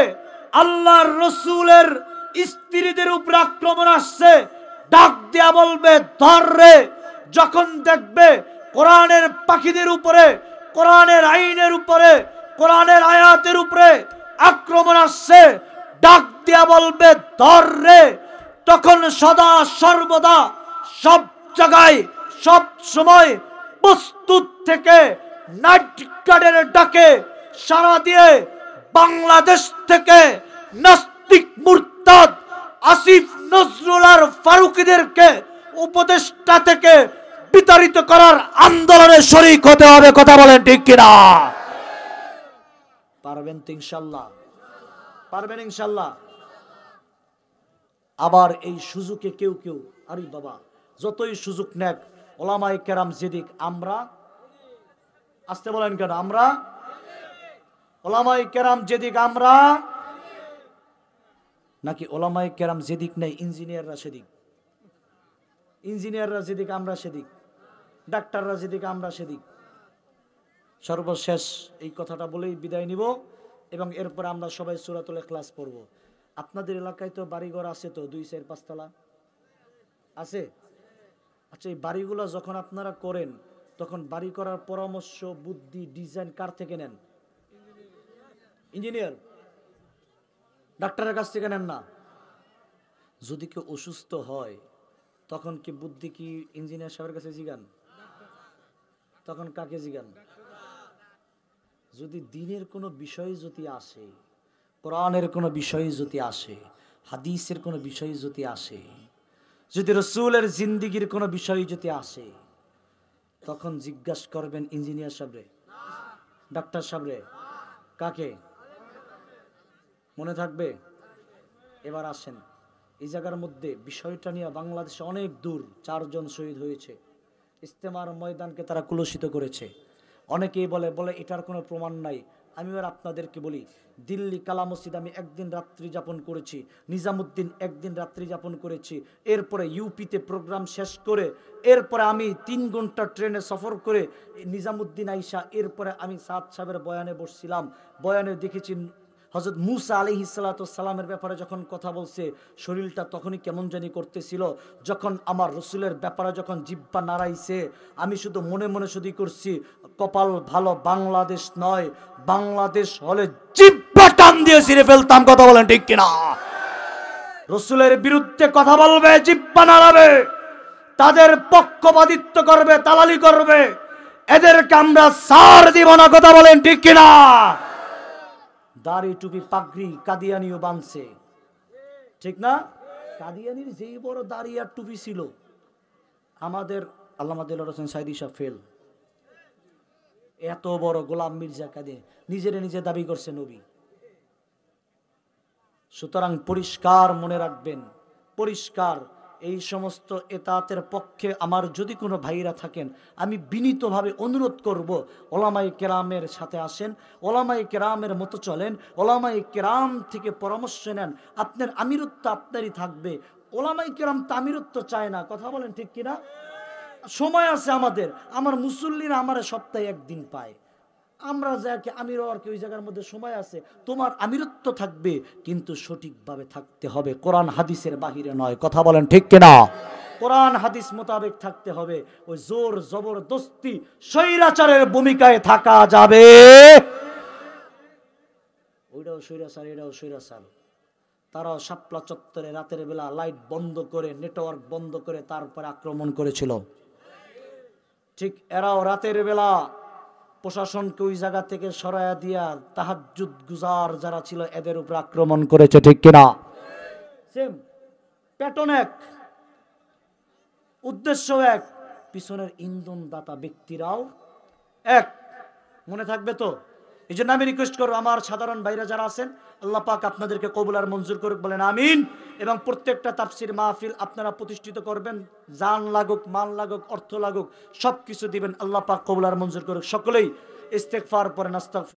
আল্লাহর রাসূলের স্ত্রীদের উপর আক্রমণ আসছে ডাক দিয়া বলবে ধর রে। যখন দেখবে কোরআনের পাখিদের উপরে, কোরআনের আইনের উপরে, কোরআনের আয়াতের উপরে আক্রমণ আসছে ডাক দিয়া বলবে ধর রে। তখন সদা সর্বদা সব জায়গায় সব সময় প্রস্তুত থেকে নাইট গার্ডের ডাকে সাড়া দিয়ে বাংলাদেশ থেকে নাস্তিক মুরতাদ আসিফ নজরুল আর ফারুকীদেরকে উপদেষ্টা থেকে বিতাড়িত করার আন্দোলনে শরীক হতে হবে, কথা বলেন ঠিক কিনা? পারবেন তো ইনশাল্লাহ? পারবেন ইনশাল্লাহ? আবার এই সুযোগে কেউ কেউ আরে বাবা যতই সুযোগ নেক ওলামায়ে কেরাম যেদিক আমরা, আসতে বলেন কেন? আমরা ওলামায়ে কেরাম যেদিক আমরা, নাকি ওলামায়ে কেরাম যেদিক নেই ইঞ্জিনিয়াররা সেদিক? ইঞ্জিনিয়াররা যেদিক আমরা সেদিক, ডাক্তাররা যেদিক আমরা সেদিক। সর্বশেষ এই কথাটা বলেই বিদায় নিব এবং এরপর আমরা সবাই সূরাতুল ইখলাস পড়ব। আপনাদের এলাকায় তো বাড়িঘর আছে তো 2-4-5 তলা আছে? আচ্ছা, এই বাড়িগুলো যখন আপনারা করেন তখন বাড়ি করার পরামর্শ, বুদ্ধি, ডিজাইন কার থেকে নেন? ইঞ্জিনিয়ার, ডাক্তারের কাছ থেকে নেন না? যদি কেউ অসুস্থ হয় তখন কি বুদ্ধি কি ইঞ্জিনিয়ার সাহেবের কাছে জিগান? তখন কাকে জিগান? যদি দিনের কোনো বিষয় যদি আসে, কোরআনের কোনো বিষয় যদি আসে, হাদিসের কোনো বিষয় যদি আসে, যদি রাসূলের জিন্দেগীর কোনো বিষয় যদি আসে, তখন জিজ্ঞাসা করবেন ইঞ্জিনিয়ার সাহেবরে, ডাক্তার সাহেবরে, কাকে? মনে থাকবে? এবার আসেন, এই জায়গার মধ্যে বিষয়টা নিয়ে বাংলাদেশে অনেক দূর 4 জন শহীদ হয়েছে। ইস্তেমার ময়দানকে তারা কুলুষিত করেছে। অনেকেই বলে এটার কোনো প্রমাণ নাই। আমি আর আপনাদেরকে বলি, দিল্লি কালা মসজিদ আমি একদিন রাত্রি যাপন করেছি, নিজামুদ্দিন একদিন রাত্রি যাপন করেছি, এরপরে ইউপিতে প্রোগ্রাম শেষ করে এরপরে আমি 3 ঘন্টা ট্রেনে সফর করে নিজামুদ্দিন আইসা এরপরে আমি সাদ সাহেবের বয়ানে বসছিলাম। বয়ানে দেখেছি হযরত মুসা আলাইহিস সালাতু সালামের ব্যাপারে যখন কথা বলছে শরীরটা তখনই কেমন জানি করতেছিল। যখন আমার রাসূলের ব্যাপারে যখন জিহ্বা নাড়াইছে আমি শুধু মনে মনে শুধু করছি কপাল ভালো বাংলাদেশ নয়, বাংলাদেশ হলে জিহ্বা টান দিয়ে ছিঁড়ে ফেলতাম, কথা বলেন ঠিক কিনা? রাসূলের বিরুদ্ধে কথা বলবে, জিহ্বা নাড়াবে, তাদের পক্ষপাতিত্ব করবে, দালালি করবে, এদেরকে আমরা ছাড় দিব না, কথা বলেন ঠিক কিনা? দাড়ি টুপি পাগড়ি কাদিয়ানিও বানছে, ঠিক না? কাদিয়ানির যেই বড় দাড়ি আর টুপি ছিল, আমাদের আল্লামা দেলোয়ার হোসেন সাইদি সাহেব ফেল। এত বড় গোলাম মির্জা কাদিয়ানি নিজে দাবি করছে নবী। সুতরাং পরিষ্কার মনে রাখবেন, পরিষ্কার এই সমস্ত এতাতের পক্ষে আমার যদি কোনো ভাইরা থাকেন আমি বিনীতভাবে অনুরোধ করব, ওলামায়ে কেরামের সাথে আসেন, ওলামায়ে কেরামের মতো চলেন, ওলামায়ে কেরাম থেকে পরামর্শ নেন। আপনার আমিরত্ব আপনারই থাকবে, ওলামায়ে কেরাম তো আমিরত্ব চায় না, কথা বলেন ঠিক কিনা? সময় আছে আমাদের, আমার মুসল্লিরা আমার সপ্তাহে 1 দিন পায়, আমরা যাকে আমির হওয়ার কি ওই জায়গার মধ্যে সময় আছে? তোমার আমিরত্ব থাকবে কিন্তু সঠিকভাবে থাকতে হবে, কোরআন হাদিসের বাহিরে নয়, কথা বলেন ঠিক কিনা? কোরআন হাদিস মোতাবেক থাকতে হবে। ওই জোর জবরদস্তি স্বৈরাচারের ভূমিকায় থাকা যাবে, ওইটাও স্বৈরাচার এটাও স্বৈরাচার। তারাও শাপলা চত্বরে রাতের বেলা লাইট বন্ধ করে, নেটওয়ার্ক বন্ধ করে তারপরে আক্রমণ করেছিল। ঠিক এরাও রাতের বেলা প্রশাসনকে ওই জায়গা থেকে সরায়া দিয়া তাহাজ্জুদ গুজার যারা ছিল এদের উপর আক্রমণ করেছে, ঠিক কিনা? সেম প্যাটার্ন এক, উদ্দেশ্য এক, পিছনের ইন্ধন দাতা ব্যক্তিরাও এক। মনে থাকবে তো? এই জন্য আমি রিকোয়েস্ট করবো আমার সাধারণ ভাইরা যারা আছেন, আল্লাহ পাক আপনাদেরকে কবুল আর মঞ্জুর করুক, বলেন আমিন। এবং প্রত্যেকটা তাফসির মাহফিল আপনারা প্রতিষ্ঠিত করবেন, জান লাগুক, মাল লাগুক, অর্থ লাগুক, সব কিছু দিবেন। আল্লাহ পাক কবুল আর মঞ্জুর করুক। সকলেই ইস্তেগফার পড়েন, আস্তাগফিরুল্লাহ।